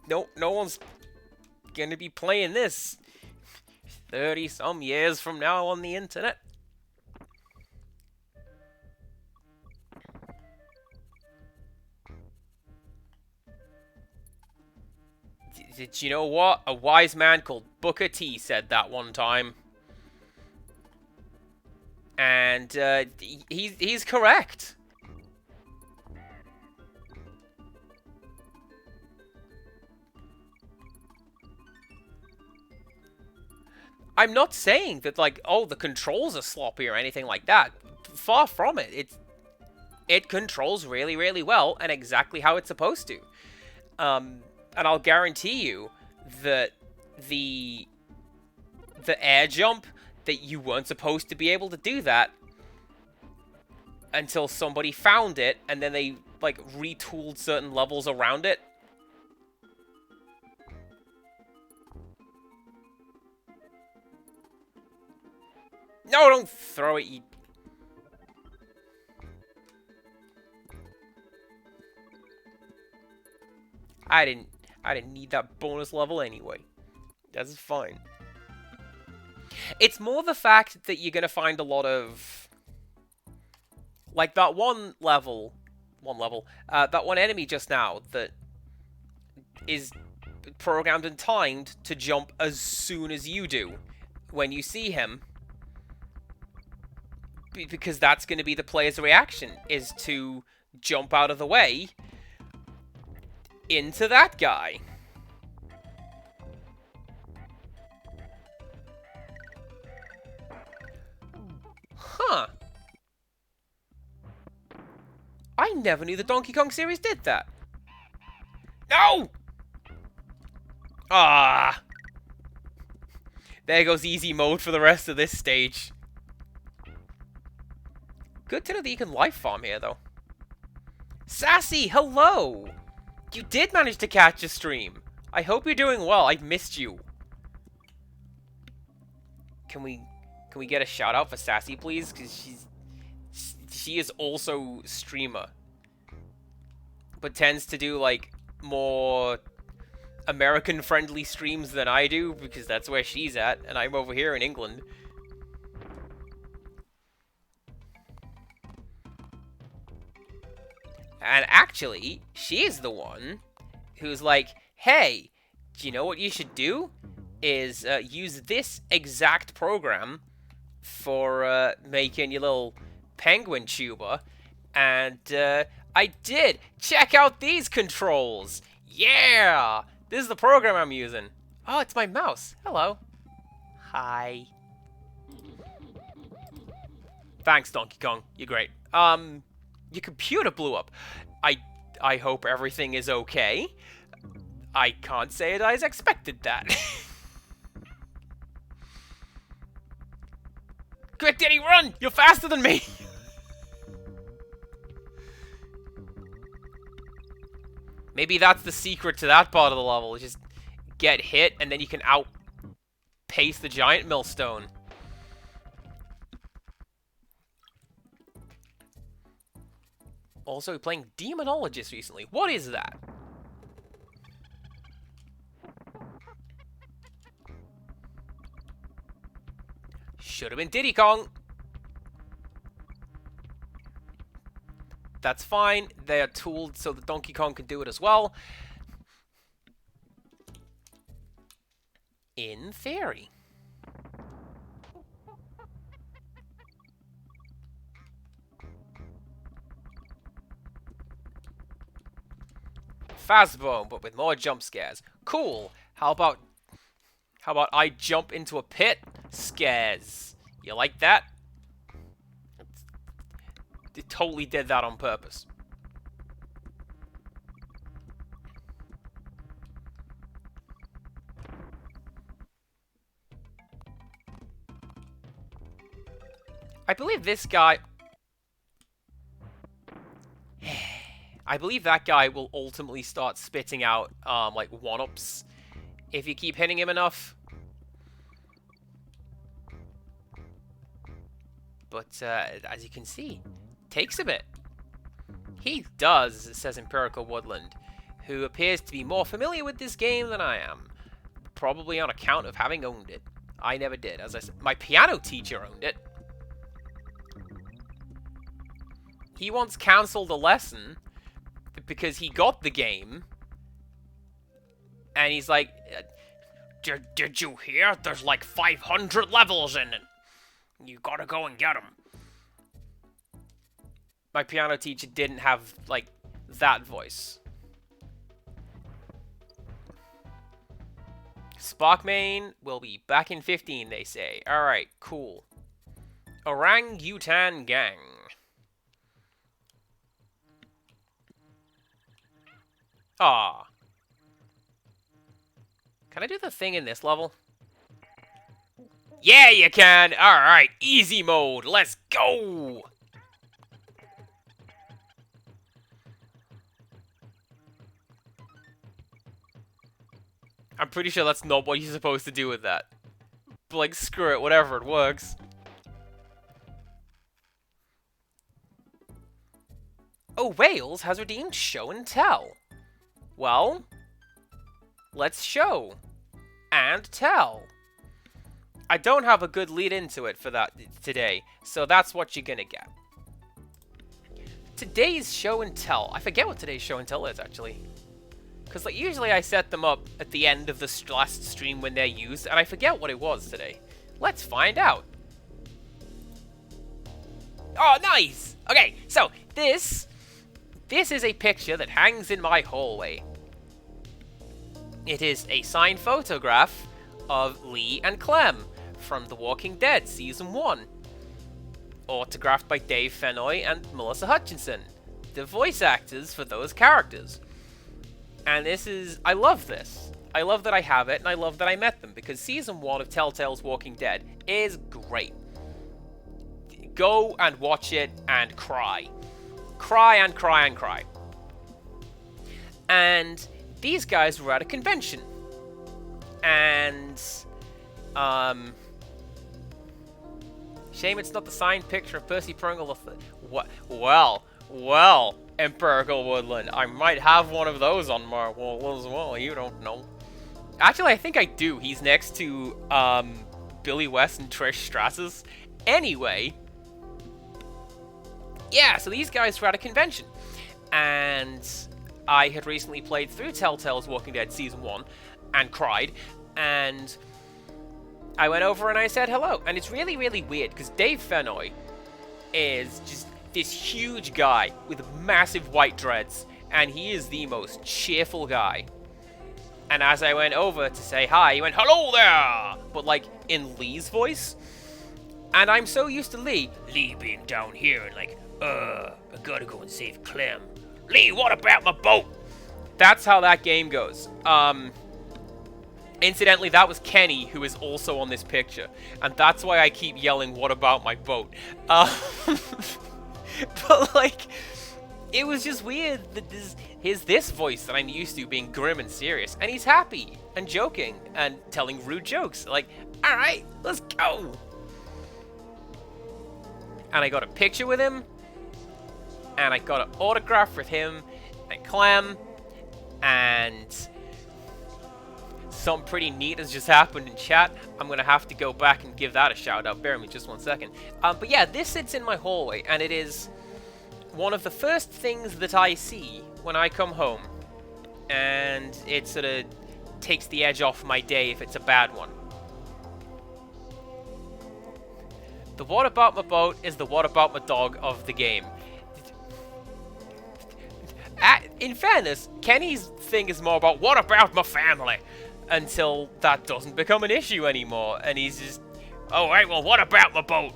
No one's gonna be playing this 30-some years from now on the internet. Did you know what? A wise man called Booker T said that one time. And he's correct. I'm not saying that, like, oh, the controls are sloppy or anything like that. Far from it. It controls really, really well and exactly how it's supposed to. And I'll guarantee you that the air jump, that you weren't supposed to be able to do that until somebody found it, and then they, like, retooled certain levels around it. No, don't throw it, you... I didn't need that bonus level anyway. That's fine. It's more the fact that you're gonna find a lot of... Like, that one enemy just now that is programmed and timed to jump as soon as you do when you see him. Because that's going to be the player's reaction, is to jump out of the way into that guy. Huh. I never knew the Donkey Kong series did that. No! Ah. There goes easy mode for the rest of this stage. Good to know that you can life farm here, though. Sassy, hello! You did manage to catch a stream. I hope you're doing well. I missed you. Can we get a shout out for Sassy, please? Because she is also streamer, but tends to do, like, more American-friendly streams than I do, because that's where she's at, and I'm over here in England. And actually, she is the one who's like, hey, do you know what you should do? Is use this exact program for making your little penguin tuber. And I did. Check out these controls. Yeah! This is the program I'm using. Oh, it's my mouse. Hello. Hi. Thanks, Donkey Kong. You're great. Your computer blew up. I hope everything is okay. I can't say that I expected that. Quick, Diddy, run! You're faster than me! Maybe that's the secret to that part of the level. Just get hit, and then you can outpace the giant millstone. Also playing Demonologist recently. What is that? Should have been Diddy Kong. That's fine. They are tooled so that Donkey Kong can do it as well. In theory. Phasmo, but with more jump scares. Cool. How about I jump into a pit? Scares. You like that? They totally did that on purpose. I believe this guy... I believe that guy will ultimately start spitting out, like, one-ups if you keep hitting him enough. But, as you can see, takes a bit. He does, it says Empirical Woodland, who appears to be more familiar with this game than I am. Probably on account of having owned it. I never did. As I said, my piano teacher owned it. He once cancelled a lesson because he got the game And he's like, did you hear? There's like 500 levels in it. You gotta go and get them. My piano teacher didn't have, like, that voice. Sparkmane will be back in 15, they say. Alright, cool. Orangutan Gang. Ah. Can I do the thing in this level? Yeah, you can! Alright, easy mode, let's go! I'm pretty sure that's not what you're supposed to do with that. But, like, screw it, whatever, it works. Oh, Wales has redeemed Show and Tell. Well, let's show and tell. I don't have a good lead into it for that today, so that's what you're gonna get. Today's Show and Tell. I forget what today's Show and Tell is, actually. Because, like, usually I set them up at the end of the last stream when they're used, and I forget what it was today. Let's find out. Oh, nice! Okay, so, this is a picture that hangs in my hallway. It is a signed photograph of Lee and Clem from The Walking Dead Season 1. Autographed by Dave Fennoy and Melissa Hutchinson, the voice actors for those characters. And this is... I love this. I love that I have it, and I love that I met them, because Season 1 of Telltale's Walking Dead is great. Go and watch it and cry. Cry and cry and cry. And these guys were at a convention. And... shame it's not the signed picture of Percy Pringle. What? Well, Empirical Woodland. I might have one of those on my wall as well. You don't know. Actually, I think I do. He's next to, Billy West and Trish Stratus. Anyway. Yeah, so these guys were at a convention. And I had recently played through Telltale's Walking Dead Season 1 and cried. And I went over and I said hello. And it's really, really weird because Dave Fennoy is just this huge guy with massive white dreads. And he is the most cheerful guy. And as I went over to say hi, he went, "Hello there!" But like in Lee's voice. And I'm so used to Lee being down here and like, I gotta go and save Clem. Lee, what about my boat? That's how that game goes. Incidentally, that was Kenny, who is also on this picture. And that's why I keep yelling, "What about my boat?" But like, it was just weird that this voice that I'm used to being grim and serious. And he's happy and joking and telling rude jokes. Like, alright, let's go. And I got a picture with him. And I got an autograph with him and Clem. And something pretty neat has just happened in chat. I'm going to have to go back and give that a shout out. Bear with me just 1 second. But yeah, this sits in my hallway. And it is one of the first things that I see when I come home. And it sort of takes the edge off my day if it's a bad one. The "What About My Boat" is the "What About My Dog" of the game. In fairness, Kenny's thing is more about "What about my family?" Until that doesn't become an issue anymore. And he's just, "Oh, right, well, what about my boat?"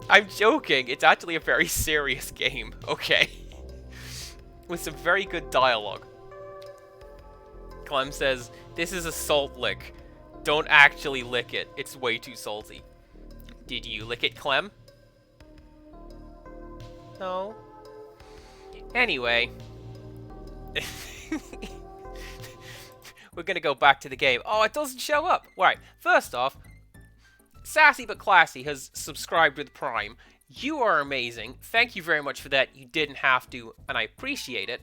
I'm joking. It's actually a very serious game, okay? With some very good dialogue. Clem says, "This is a salt lick. Don't actually lick it. It's way too salty." Did you lick it, Clem? No. Anyway. We're gonna go back to the game. Oh, it doesn't show up. Right, first off, Sassy But Classy has subscribed with Prime. You are amazing. Thank you very much for that. You didn't have to, and I appreciate it.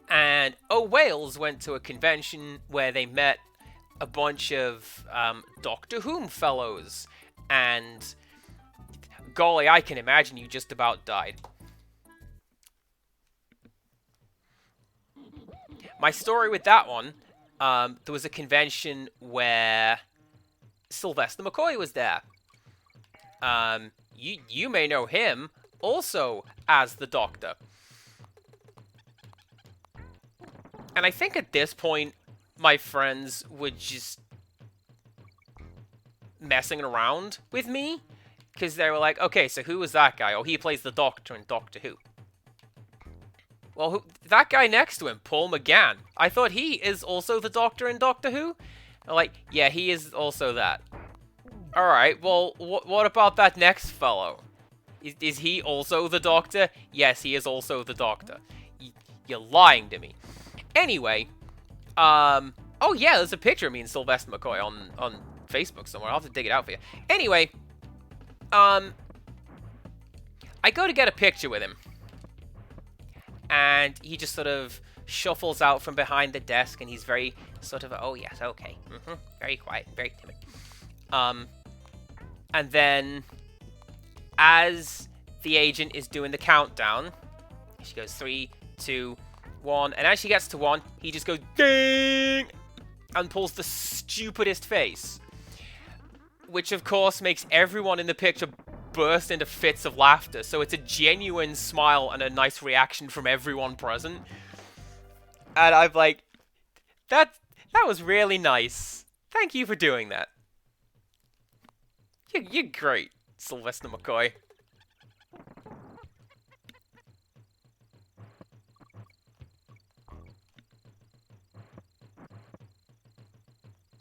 And Oh Wales went to a convention where they met a bunch of Doctor Who fellows. And golly, I can imagine you just about died. My story with that one, there was a convention where Sylvester McCoy was there. You may know him also as the Doctor. And I think at this point, my friends were just messing around with me. Because they were like, okay, so who was that guy? Oh, he plays the Doctor in Doctor Who. Well, that guy next to him, Paul McGann. I thought he is also the Doctor in Doctor Who. I'm like, yeah, he is also that. Alright, well, what about that next fellow? Is he also the Doctor? Yes, he is also the Doctor. You're lying to me. Anyway, oh yeah, there's a picture of me and Sylvester McCoy on Facebook somewhere. I'll have to dig it out for you. Anyway, I go to get a picture with him. And he just sort of shuffles out from behind the desk, and he's very sort of, oh yes, okay. Very quiet, very timid. And then, as the agent is doing the countdown, she goes 3, 2, 1, and as she gets to 1, he just goes ding and pulls the stupidest face, which of course makes everyone in the picture burst into fits of laughter. So it's a genuine smile and a nice reaction from everyone present. And I'm like, that was really nice. Thank you for doing that. You're great, Sylvester McCoy.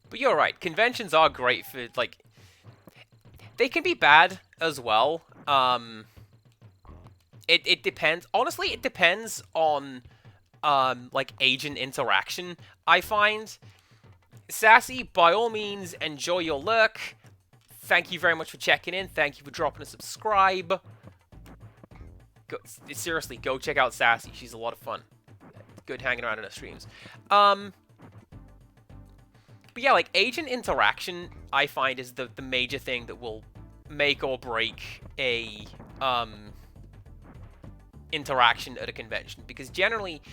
But you're right, conventions are great for, like, they can be bad as well. It depends. Honestly, it depends on, like, agent interaction, I find. Sassy, by all means, enjoy your lurk. Thank you very much for checking in. Thank you for dropping a subscribe. Seriously, go check out Sassy. She's a lot of fun. Good hanging around in her streams. But yeah, like, agent interaction, I find, is the major thing that will make or break a, interaction at a convention. Because generally,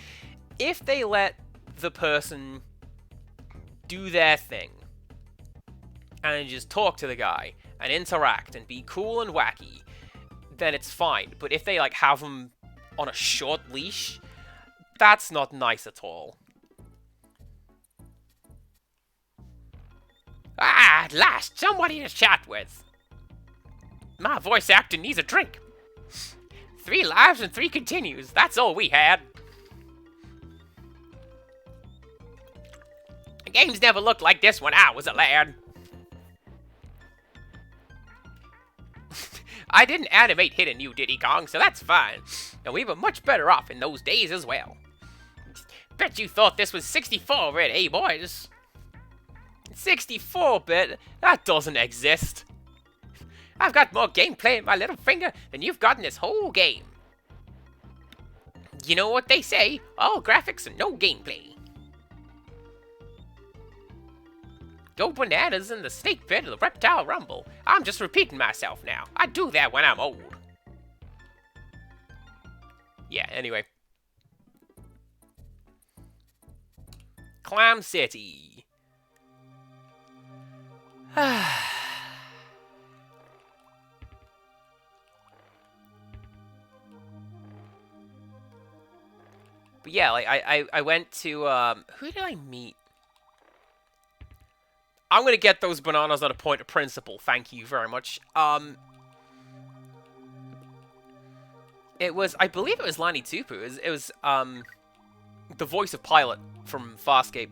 if they let the person do their thing, and just talk to the guy, and interact, and be cool and wacky, then it's fine. But if they, like, have them on a short leash, that's not nice at all. Ah, at last, somebody to chat with. My voice actor needs a drink. 3 lives and 3 continues. That's all we had. The games never looked like this when I was a lad. I didn't animate hitting you, Diddy Kong, so that's fine. And we were much better off in those days as well. Bet you thought this was 64-bit, eh, boys? 64-bit? That doesn't exist. I've got more gameplay in my little finger than you've got in this whole game. You know what they say, all graphics and no gameplay. Go bananas in the snake pit of the reptile rumble. I'm just repeating myself now. I do that when I'm old. Yeah, anyway. Clam City. But yeah, like I went to who did I meet? I'm gonna get those bananas on a point of principle. Thank you very much. It was, I believe it was Lani Tupu. It was the voice of Pilot from Farscape.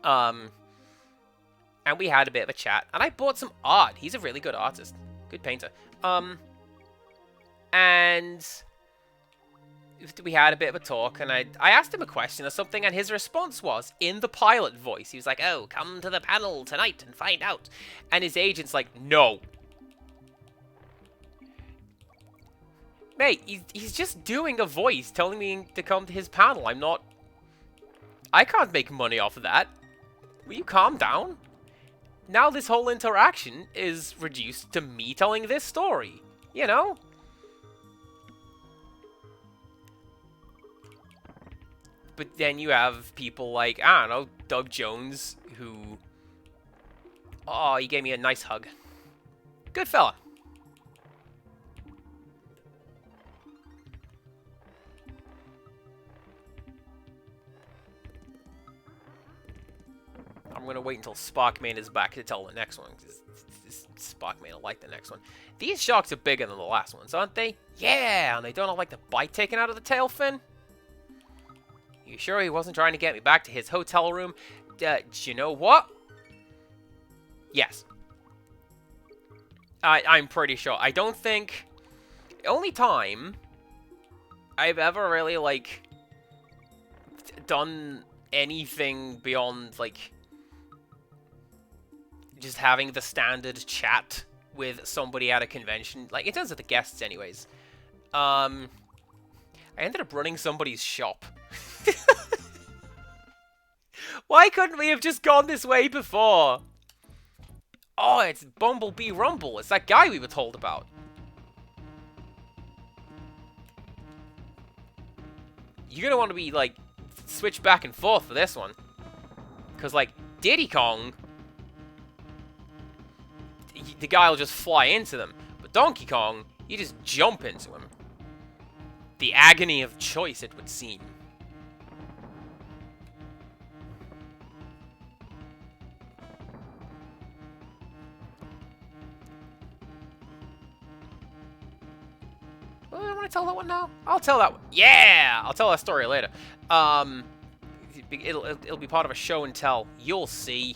And we had a bit of a chat. And I bought some art. He's a really good artist. Good painter. And we had a bit of a talk, and I asked him a question or something, and his response was, in the Pilot voice, he was like, oh, come to the panel tonight and find out. And his agent's like, no. Mate, he's just doing a voice telling me to come to his panel. I can't make money off of that. Will you calm down? Now this whole interaction is reduced to me telling this story. You know? But then you have people like, I don't know, Doug Jones, who... Oh, he gave me a nice hug. Good fella. I'm going to wait until Sparkman is back to tell the next one. Sparkman will like the next one. These sharks are bigger than the last ones, aren't they? Yeah, and they don't have, like, the bite taken out of the tail fin? You sure he wasn't trying to get me back to his hotel room? Do you know what? Yes. I'm pretty sure. I don't think... The only time I've ever really, like, done anything beyond, like, just having the standard chat with somebody at a convention, like, in terms of the guests anyways, I ended up running somebody's shop. Why couldn't we have just gone this way before? Oh, it's Bumblebee Rumble. It's that guy we were told about. You're gonna want to be, like, switch back and forth for this one. Because, like, Diddy Kong, the guy will just fly into them. But Donkey Kong, you just jump into him. The agony of choice, it would seem. I want to tell that one now. I'll tell that one. Yeah, I'll tell that story later. It'll be part of a show and tell. You'll see.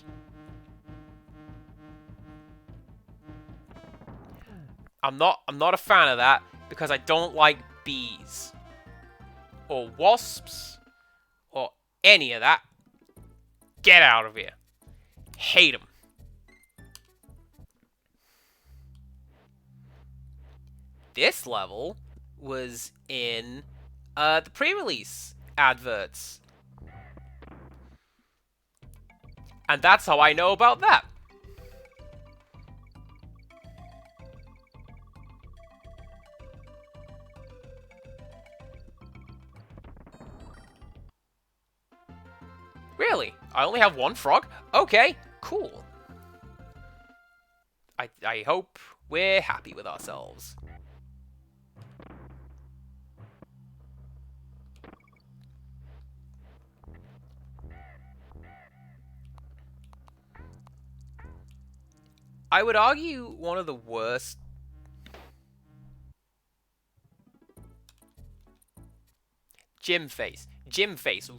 I'm not a fan of that because I don't like bees or wasps or any of that. Get out of here. Hate them. This level was in the pre-release adverts. And that's how I know about that. Really? I only have one frog? Okay, cool. I hope we're happy with ourselves. I would argue one of the worst... Gym face,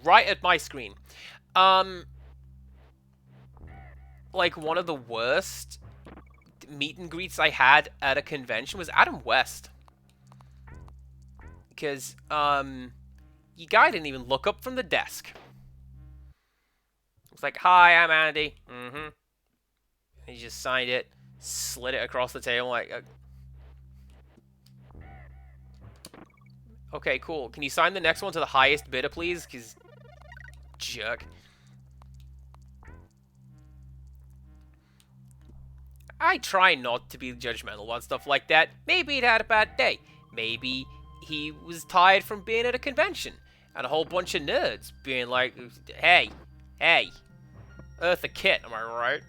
right at my screen. Like, one of the worst meet and greets I had at a convention was Adam West. Because, your guy didn't even look up from the desk. It was like, hi, I'm Andy. Mm-hmm. He just signed it, slid it across the table, like... Okay, cool. Can you sign the next one to the highest bidder, please? Because... Jerk. I try not to be judgmental about stuff like that. Maybe he'd had a bad day. Maybe he was tired from being at a convention. And a whole bunch of nerds being like, hey, Eartha Kitt, am I right?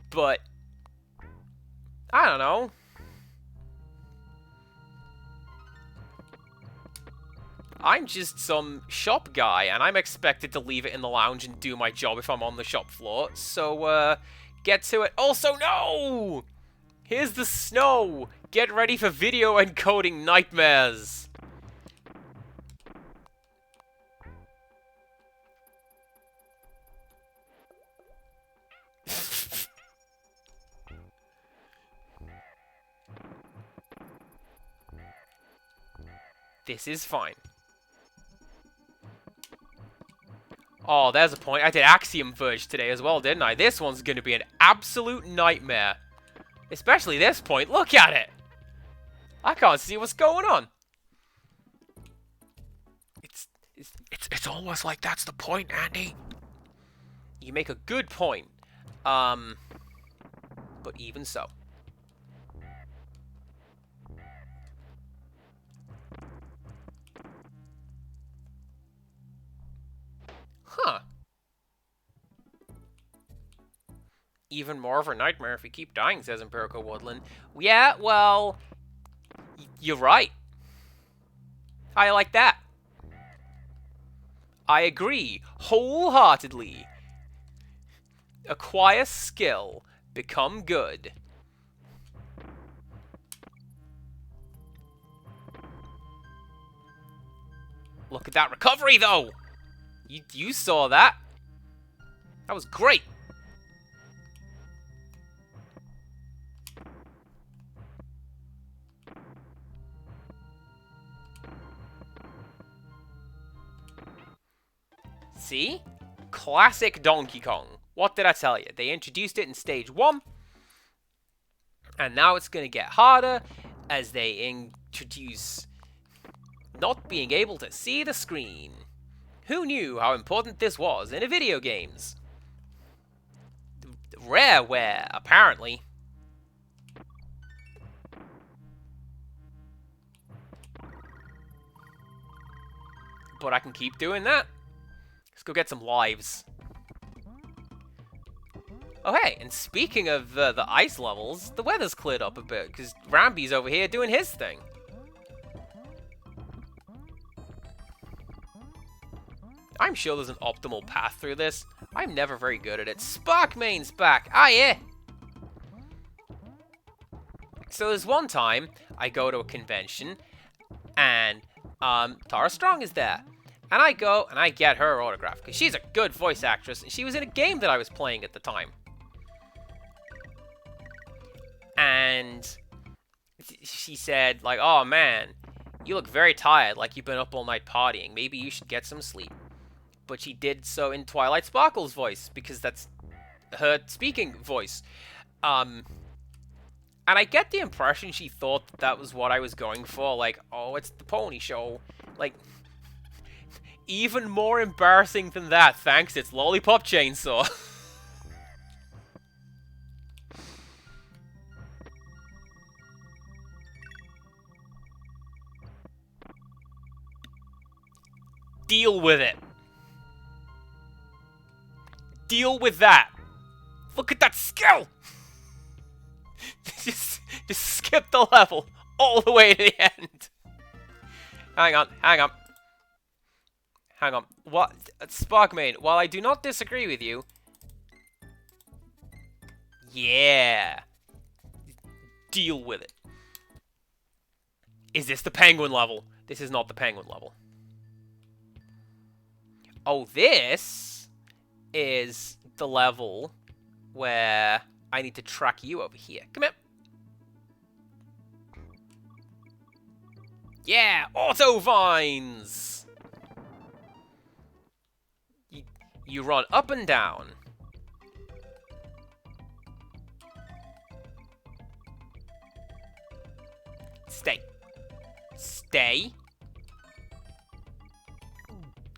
But, I don't know. I'm just some shop guy, and I'm expected to leave it in the lounge and do my job if I'm on the shop floor. So, get to it. Also, no! Here's the snow! Get ready for video encoding nightmares! This is fine. Oh, there's a point. I did Axiom Verge today as well, didn't I? This one's going to be an absolute nightmare. Especially this point. Look at it. I can't see what's going on. It's almost like that's the point, Andy. You make a good point. But even so. Even more of a nightmare if we keep dying, says Empirical Woodland. Yeah, well, you're right. I like that. I agree wholeheartedly. Acquire skill. Become good. Look at that recovery, though! You saw that. That was great. See? Classic Donkey Kong. What did I tell you? They introduced it in stage 1. And now it's going to get harder as they introduce not being able to see the screen. Who knew how important this was in a video games? Rareware, apparently. But I can keep doing that. Let's go get some lives. Oh hey, and speaking of the ice levels, the weather's cleared up a bit, because Rambi's over here doing his thing. I'm sure there's an optimal path through this. I'm never very good at it. Sparkmane's back! Ah yeah! So there's one time, I go to a convention, and Tara Strong is there. And I go, and I get her autograph, because she's a good voice actress, and she was in a game that I was playing at the time. And she said, like, oh man, you look very tired, like you've been up all night partying. Maybe you should get some sleep. But she did so in Twilight Sparkle's voice, because that's her speaking voice. And I get the impression she thought that was what I was going for. Like, oh, it's the pony show. Like, even more embarrassing than that, thanks, it's Lollipop Chainsaw. Deal with it. Deal with that. Look at that skill! just skip the level all the way to the end. Hang on. What? Sparkmane, while I do not disagree with you... Yeah. Deal with it. Is this the penguin level? This is not the penguin level. Oh, this is the level where I need to track you over here. Come here. Yeah, auto vines. You run up and down. Stay. Stay.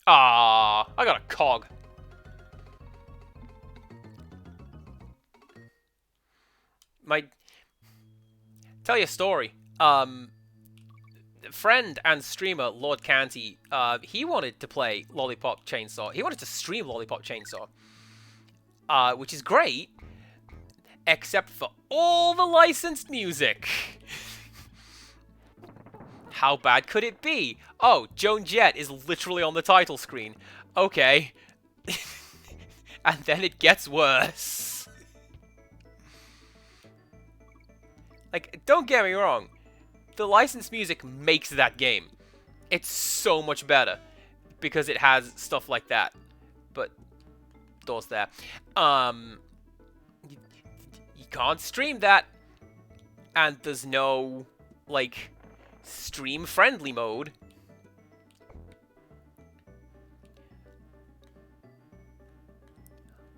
Ah, I got a cog. Tell you a story. Friend and streamer Lord Canty, he wanted to play Lollipop Chainsaw. He wanted to stream Lollipop Chainsaw, which is great, except for all the licensed music. How bad could it be? Oh, Joan Jett is literally on the title screen. Okay. And then it gets worse. Like, don't get me wrong. The licensed music makes that game. It's so much better. Because it has stuff like that. But, doors there. You can't stream that. And there's no, like... stream-friendly mode.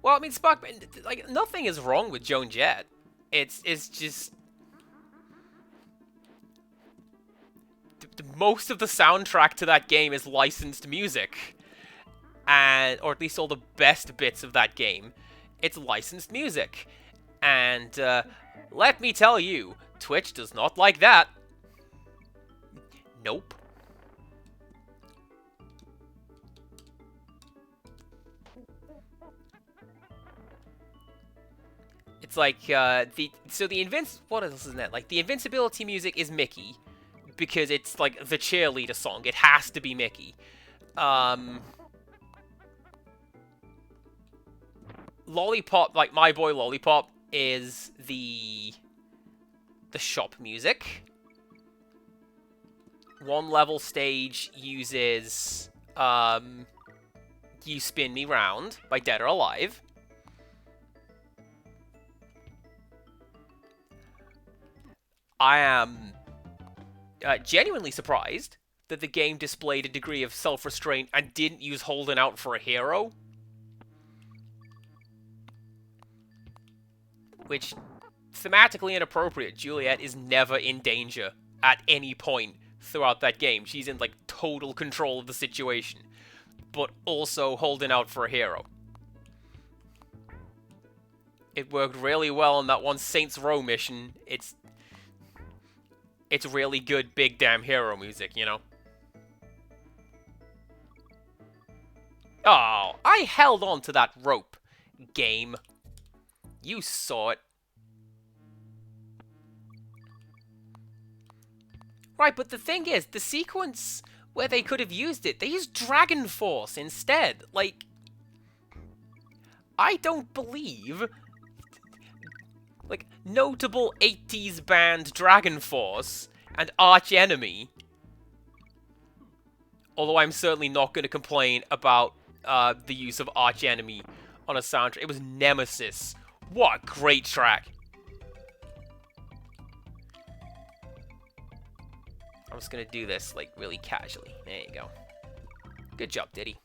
Well, I mean, Sparkman, like, nothing is wrong with Joan Jett. It's just... most of the soundtrack to that game is licensed music. And, or at least all the best bits of that game. It's licensed music. And, let me tell you, Twitch does not like that. Nope. It's like what else is that? Like the invincibility music is Mickey because it's like the cheerleader song. It has to be Mickey. Lollipop, like My Boy Lollipop, is the shop music. One level stage uses You Spin Me Round by Dead or Alive. I am genuinely surprised that the game displayed a degree of self-restraint and didn't use Holding Out for a Hero. Which, thematically inappropriate. Juliet is never in danger at any point throughout that game. She's in, like, total control of the situation. But also holding out for a hero. It worked really well on that one Saints Row mission. It's really good big damn hero music, you know? Oh, I held on to that rope, game. You saw it. Right, but the thing is, the sequence where they could have used it, they used Dragon Force instead. Like, I don't believe, like, notable 80s band Dragon Force and Arch Enemy. Although I'm certainly not going to complain about the use of Arch Enemy on a soundtrack. It was Nemesis. What a great track. I'm just going to do this, like, really casually. There you go. Good job, Diddy.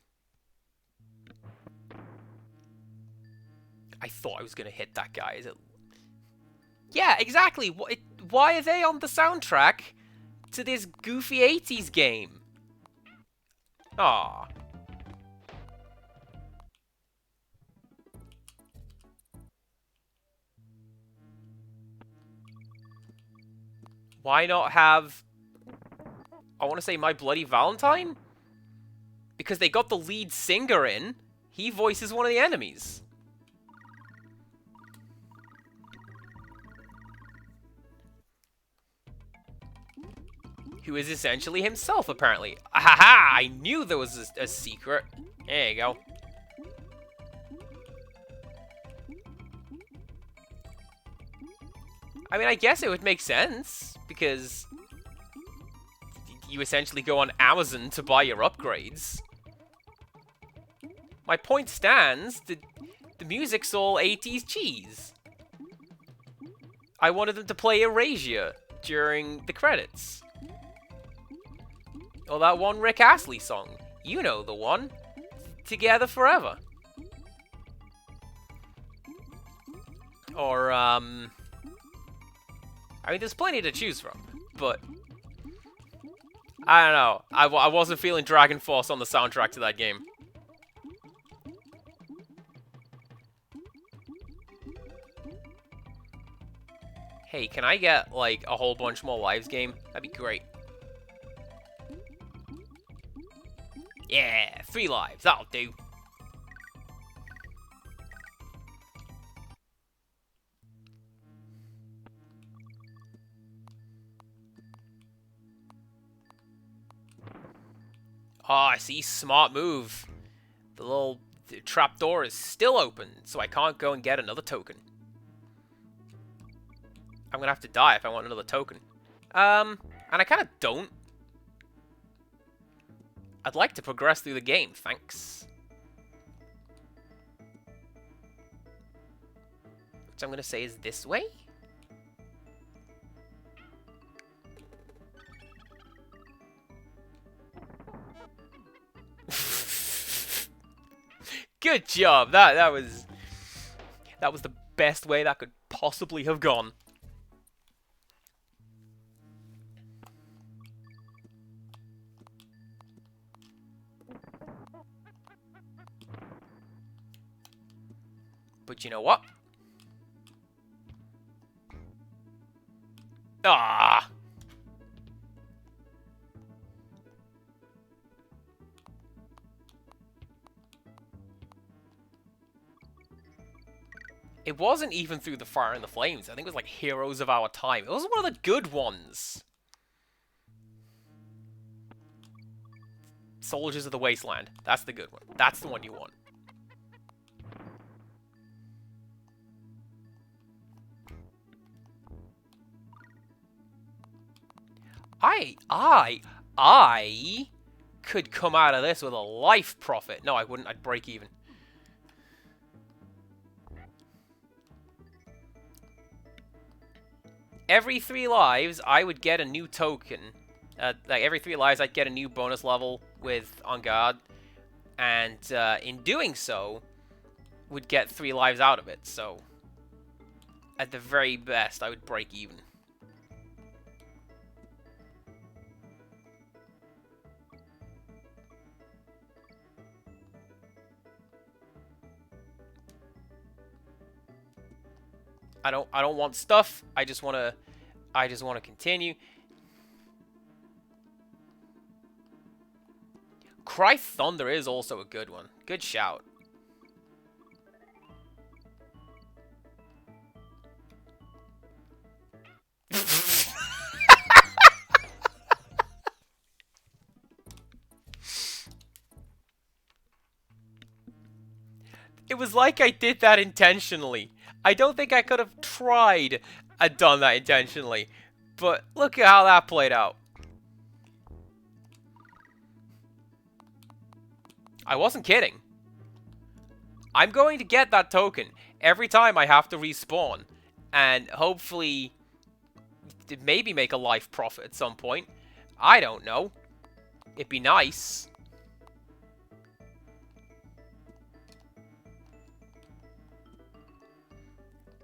I thought I was going to hit that guy. Is it... Yeah, exactly. Why are they on the soundtrack to this goofy 80s game? Aww. Why not have... I want to say My Bloody Valentine? Because they got the lead singer in. He voices one of the enemies. Who is essentially himself, apparently. Ahaha! I knew there was a secret. There you go. I mean, I guess it would make sense, because you essentially go on Amazon to buy your upgrades. My point stands, the music's all 80s cheese. I wanted them to play Erasure during the credits. Or that one Rick Astley song. You know the one. Together Forever. Or, I mean, there's plenty to choose from, but I don't know. I wasn't feeling Dragon Force on the soundtrack to that game. Hey, can I get, like, a whole bunch more lives game? That'd be great. Yeah, 3 lives. That'll do. Oh, I see. Smart move. The little trapdoor is still open, so I can't go and get another token. I'm gonna have to die if I want another token. And I kind of don't. I'd like to progress through the game, thanks. Which I'm gonna say is this way? Good job. That was the best way that could possibly have gone. But you know what? Ah. It wasn't even through the Fire and the Flames. I think it was like Heroes of Our Time. It was one of the good ones. Soldiers of the Wasteland. That's the good one. That's the one you want. I could come out of this with a life profit. No, I wouldn't. I'd break even. Every 3 lives, I would get a new token. Like, every 3 lives, I'd get a new bonus level with On Guard. And in doing so, would get 3 lives out of it. So, at the very best, I would break even. I don't want stuff. I just want to continue. Cry Thunder is also a good one. Good shout. It was like I did that intentionally. I don't think I could have tried and done that intentionally. But look at how that played out. I wasn't kidding. I'm going to get that token every time I have to respawn. And hopefully, maybe make a life profit at some point. I don't know. It'd be nice.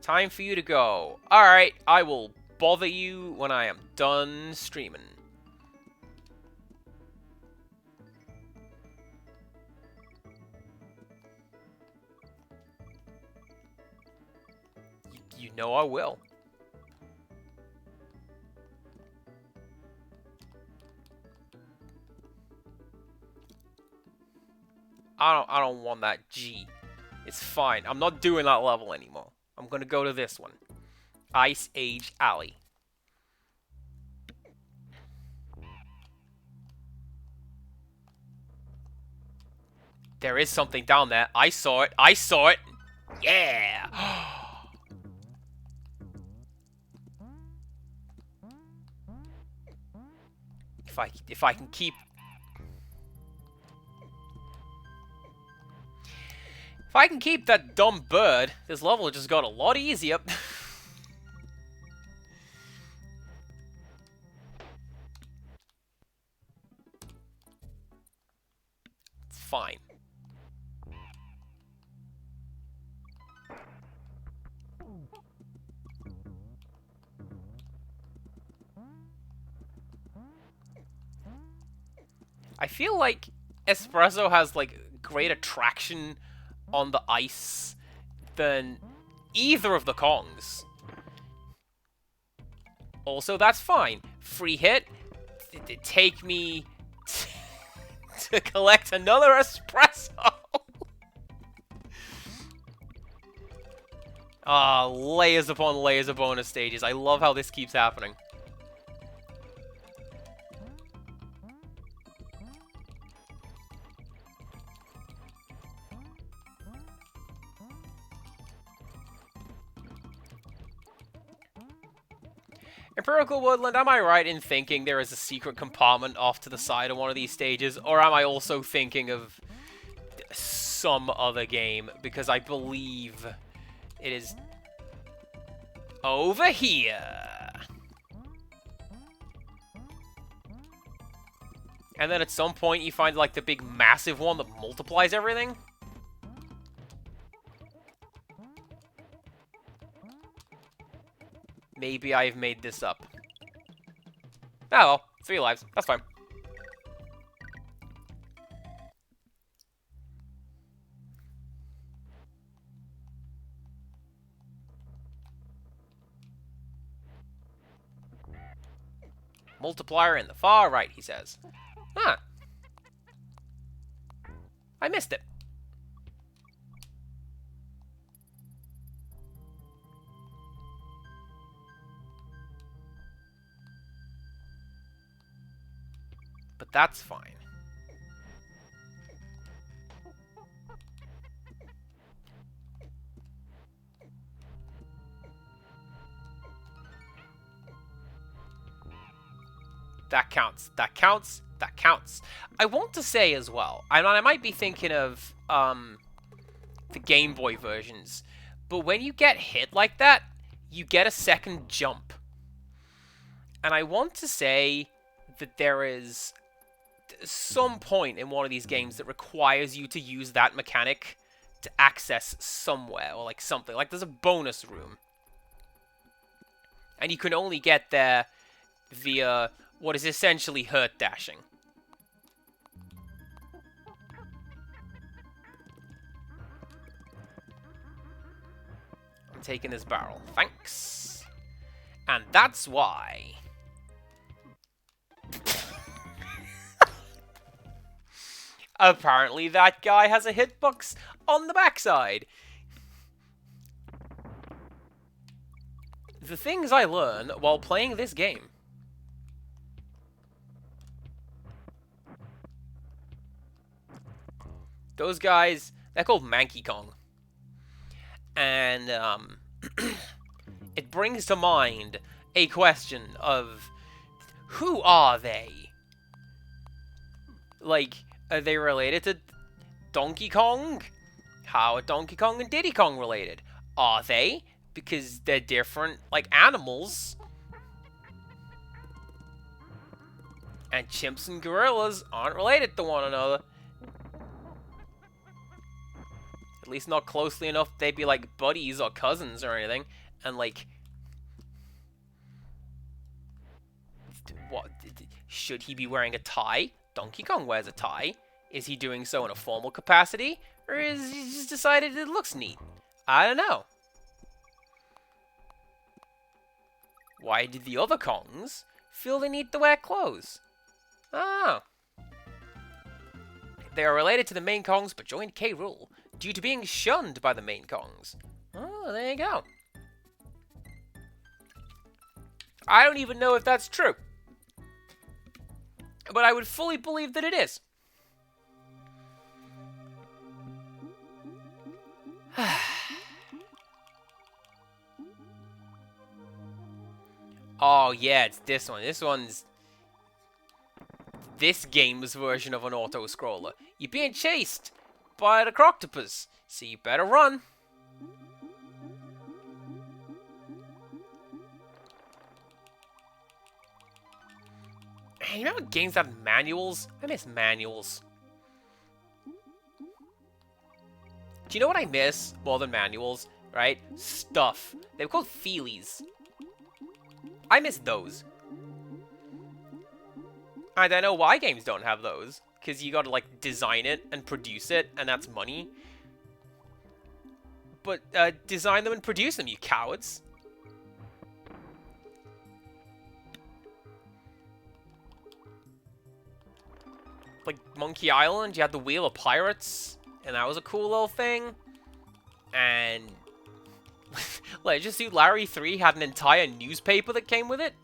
Time for you to go. Alright, I will bother you when I am done streaming. You know I will. I don't want that G. It's fine. I'm not doing that level anymore. I'm gonna go to this one. Ice Age Alley. There is something down there. I saw it. I saw it. Yeah. If I can keep that dumb bird, this level just got a lot easier. It's fine. I feel like Espresso has, like, great attraction on the ice than either of the Kongs. Also, that's fine. Free hit. Take me to collect another Espresso. Ah, layers upon layers of bonus stages. I love how this keeps happening. Empirical Woodland, am I right in thinking there is a secret compartment off to the side of one of these stages? Or am I also thinking of some other game? Because I believe it is over here. And then at some point you find, like, the big massive one that multiplies everything? Maybe I've made this up. Oh well, 3 lives. That's fine. Multiplier in the far right, he says. Huh. I missed it. but that's fine. That counts. That counts. That counts. I want to say as well, I might be thinking of the Game Boy versions, but when you get hit like that, you get a second jump. And I want to say that there is some point in one of these games that requires you to use that mechanic to access somewhere, or like something. Like there's a bonus room. And you can only get there via what is essentially hurt dashing. I'm taking this barrel. Thanks. And that's why. Apparently that guy has a hitbox on the backside. The things I learn while playing this game. Those guys, they're called Manky Kong. And it brings to mind a question of, who are they? Like, are they related to Donkey Kong? How are Donkey Kong and Diddy Kong related? Are they? Because they're different, like, animals. And chimps and gorillas aren't related to one another. At least not closely enough they'd be like buddies or cousins or anything. And like, what, should he be wearing a tie? Donkey Kong wears a tie. Is he doing so in a formal capacity? Or is he just decided it looks neat? I don't know. Why did the other Kongs feel the need to wear clothes? Oh. They are related to the main Kongs but joined K. Rool due to being shunned by the main Kongs. Oh, there you go. I don't even know if that's true. But I would fully believe that it is. Oh, yeah, it's this one. This one's this game's version of an auto-scroller. You're being chased by the Croctopus, so you better run. You remember games that had manuals? I miss manuals. Do you know what I miss more than manuals, right? Stuff. They were called feelies. I miss those. And I know why games don't have those. Because you gotta, like, design it and produce it, and that's money. But, design them and produce them, you cowards. Like, Monkey Island, you had the Wheel of Pirates, and that was a cool little thing. And Leisure Suit Larry 3 had an entire newspaper that came with it,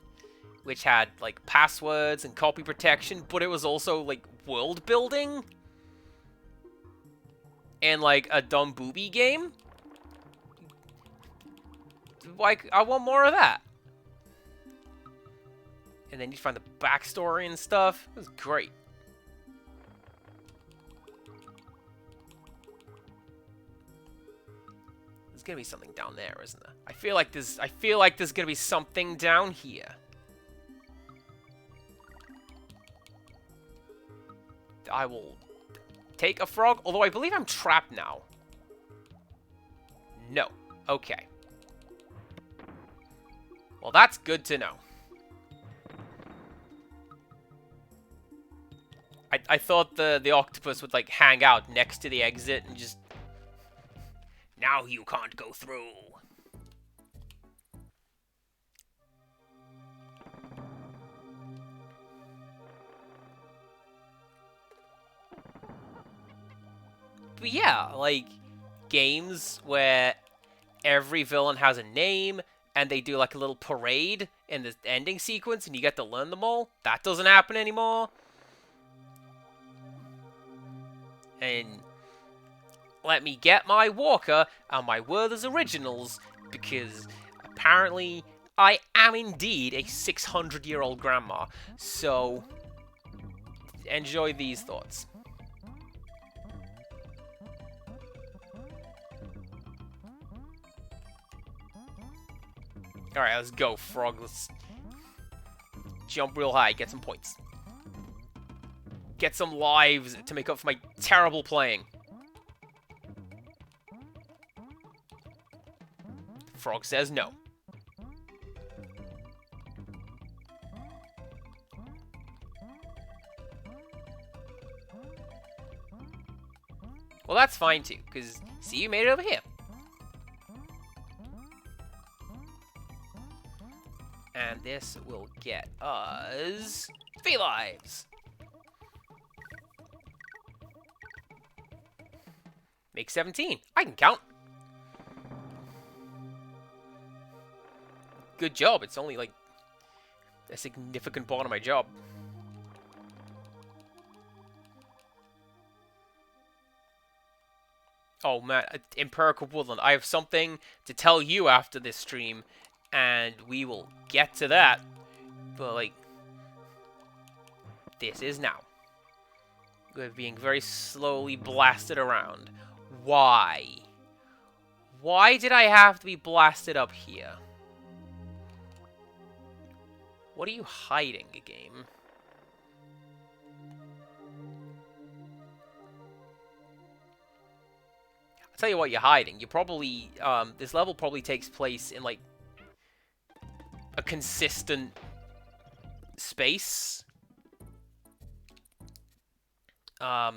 which had, like, passwords and copy protection, but it was also, like, world building. And, like, a dumb booby game. Like, I want more of that. And then you find the backstory and stuff. It was great. There's gonna be something down there, isn't there? I feel like there's gonna be something down here. I will take a frog, although I believe I'm trapped now. No. Okay. Well, that's good to know. I thought the octopus would, like, hang out next to the exit and just... Now you can't go through. But yeah, like, games where every villain has a name, and they do, like, a little parade in the ending sequence, and you get to learn them all. That doesn't happen anymore. and let me get my Walker and my Werther's Originals, because apparently I am indeed a 600-year-old grandma. So, enjoy these thoughts. Alright, let's go, Frog. Let's jump real high, get some points. Get some lives to make up for my terrible playing. Frog says no. Well, that's fine too, because, see, you made it over here. And this will get us 3 lives. Make 17. I can count. Good job. It's only like a significant part of my job. Oh man, Empirical Woodland. I have something to tell you after this stream, and we will get to that. But like, this is now. We're being very slowly blasted around. Why? Why did I have to be blasted up here? What are you hiding, game? I'll tell you what you're hiding. You probably, this level probably takes place in, like, a consistent space. Well,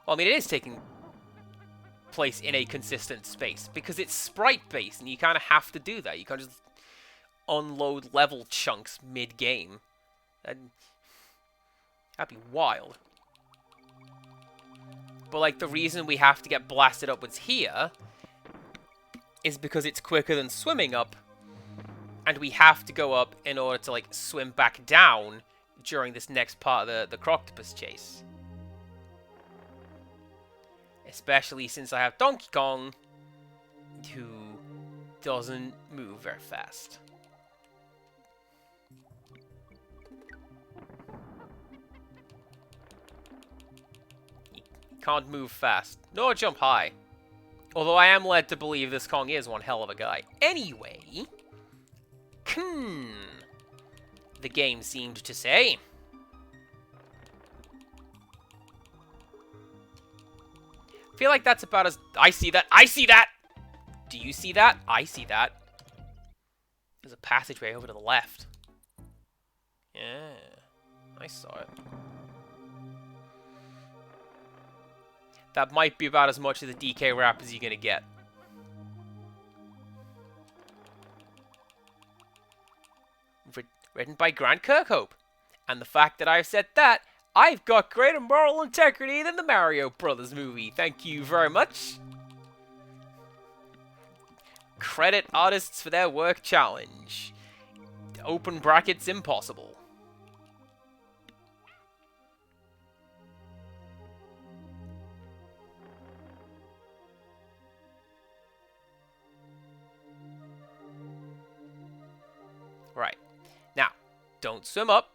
I mean, it is taking place in a consistent space because it's sprite-based, and you kind of have to do that. You can't just unload level chunks mid-game. That'd be wild. But, like, the reason we have to get blasted upwards here is because it's quicker than swimming up, and we have to go up in order to, like, swim back down during this next part of the Croctopus chase. Especially since I have Donkey Kong, who doesn't move very fast. He can't move fast, nor jump high. Although I am led to believe this Kong is one hell of a guy. Anyway, the game seemed to say. I feel like that's about as... I see that! I see that! Do you see that? I see that. There's a passageway over to the left. Yeah, I saw it. That might be about as much of the DK rap as you're gonna get. Written by Grant Kirkhope. And the fact that I've said that, I've got greater moral integrity than the Mario Brothers movie. Thank you very much. Credit artists for their work challenge. Open brackets impossible. Right. Now, don't swim up.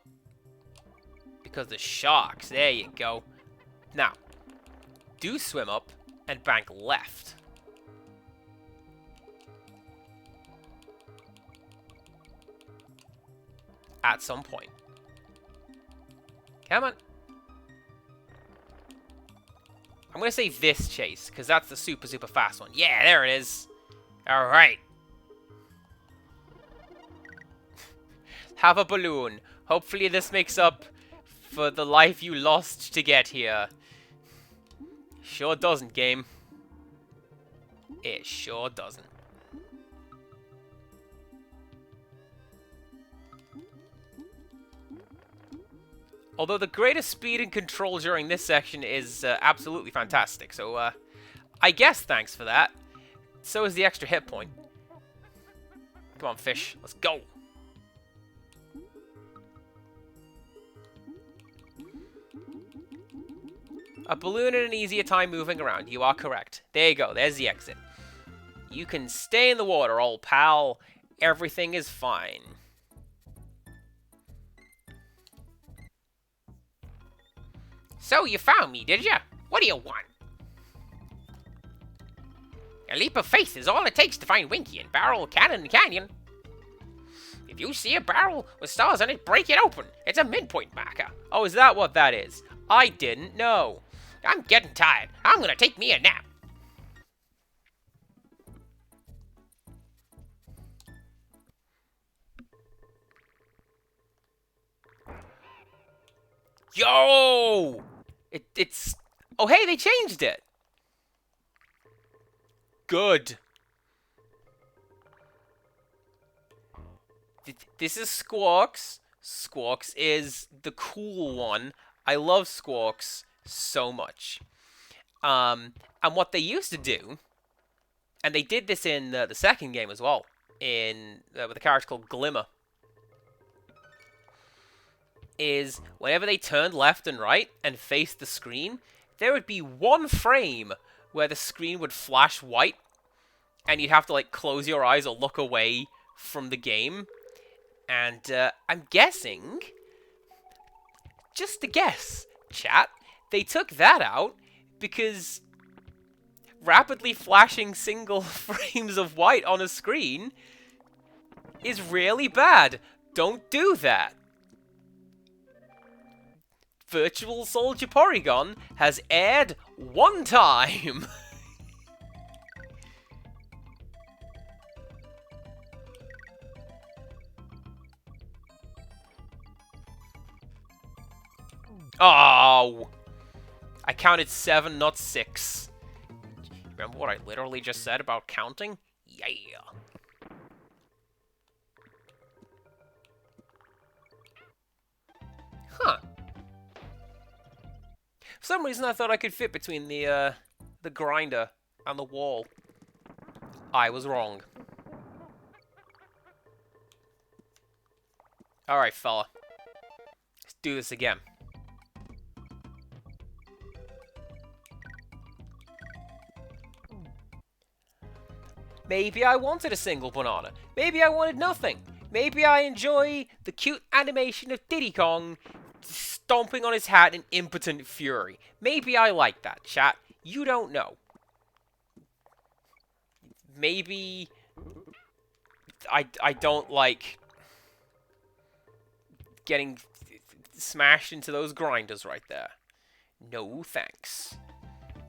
Because the sharks. There you go. Now, do swim up and bank left. At some point. Come on. I'm going to say this chase, because that's the super, super fast one. Yeah, there it is. Alright. Have a balloon. Hopefully this makes up for the life you lost to get here. Sure doesn't, game. It sure doesn't. Although the greatest speed and control during this section is absolutely fantastic, so I guess thanks for that. So is the extra hit point. Come on, fish. Let's go. A balloon and an easier time moving around. You are correct. There you go. There's the exit. You can stay in the water, old pal. Everything is fine. So, you found me, did ya? What do you want? A leap of faith is all it takes to find Winky in Barrel Canyon. If you see a barrel with stars on it, break it open. It's a midpoint marker. Oh, is that what that is? I didn't know. I'm getting tired. I'm gonna take me a nap. Yo! It's... Oh, hey, they changed it. Good. This is Squawks. Squawks is the cool one. I love Squawks so much. And what they used to do, and they did this in the second game as well, in with a character called Glimmer, is whenever they turned left and right and faced the screen, there would be one frame where the screen would flash white, and you'd have to like close your eyes or look away from the game. And I'm guessing, just a guess, chat, they took that out because rapidly flashing single frames of white on a screen is really bad. Don't do that. Virtual Soldier Porygon has aired one time. Oh! I counted 7, not 6. Remember what I literally just said about counting? Yeah. Huh. For some reason, I thought I could fit between the grinder and the wall. I was wrong. Alright, fella. Let's do this again. Maybe I wanted a single banana. Maybe I wanted nothing. Maybe I enjoy the cute animation of Diddy Kong stomping on his hat in impotent fury. Maybe I like that, chat. You don't know. Maybe I don't like getting smashed into those grinders right there. No thanks.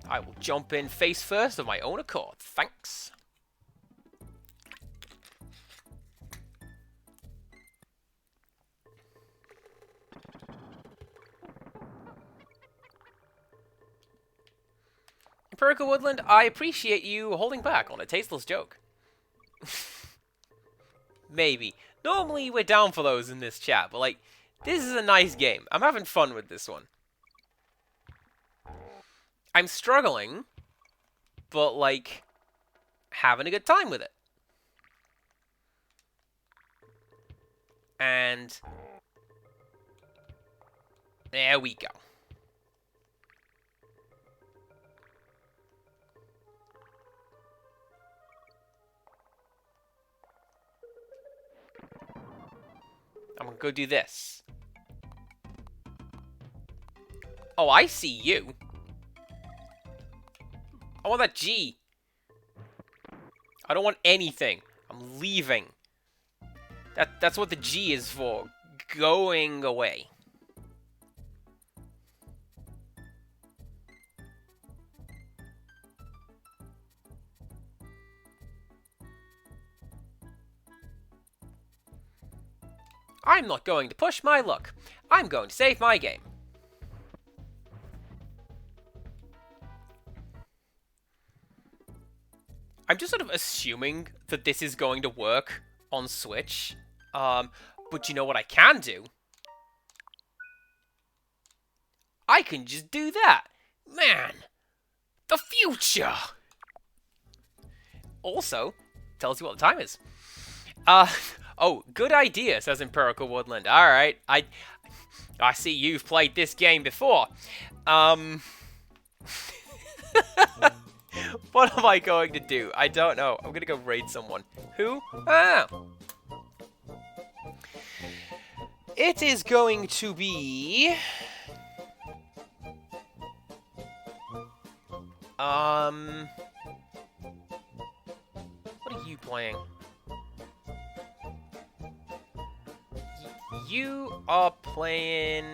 I will jump in face first of my own accord. Thanks. Empirical Woodland, I appreciate you holding back on a tasteless joke. Maybe. Normally we're down for those in this chat, but like, this is a nice game. I'm having fun with this one. I'm struggling, but like, having a good time with it. And there we go. I'm gonna go do this. Oh, I see you. I want that G. I don't want anything. I'm leaving. That's what the G is for. Going away. I'm not going to push my luck. I'm going to save my game. I'm just sort of assuming that this is going to work on Switch. But you know what I can do? I can just do that. Man, the future. Also, tells you what the time is. Oh, good idea, says Empirical Woodland. Alright, I see you've played this game before. What am I going to do? I don't know. I'm gonna go raid someone. Who? Ah! It is going to be... What are you playing? You are playing...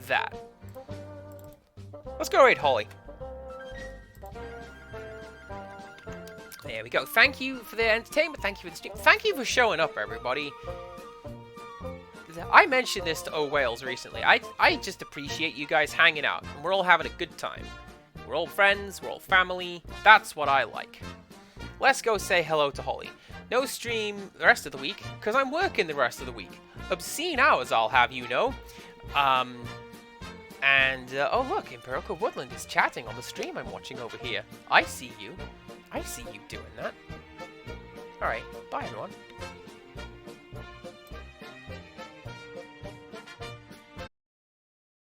that. Let's go raid Holly. There we go. Thank you for the entertainment. Thank you for the stream. Thank you for showing up, everybody. I mentioned this to O Wales recently. I just appreciate you guys hanging out. And we're all having a good time. We're all friends. We're all family. That's what I like. Let's go say hello to Holly. No stream the rest of the week, because I'm working the rest of the week. Obscene hours, I'll have you know. Oh look, Empirical Woodland is chatting on the stream I'm watching over here. I see you. I see you doing that. Alright, bye everyone.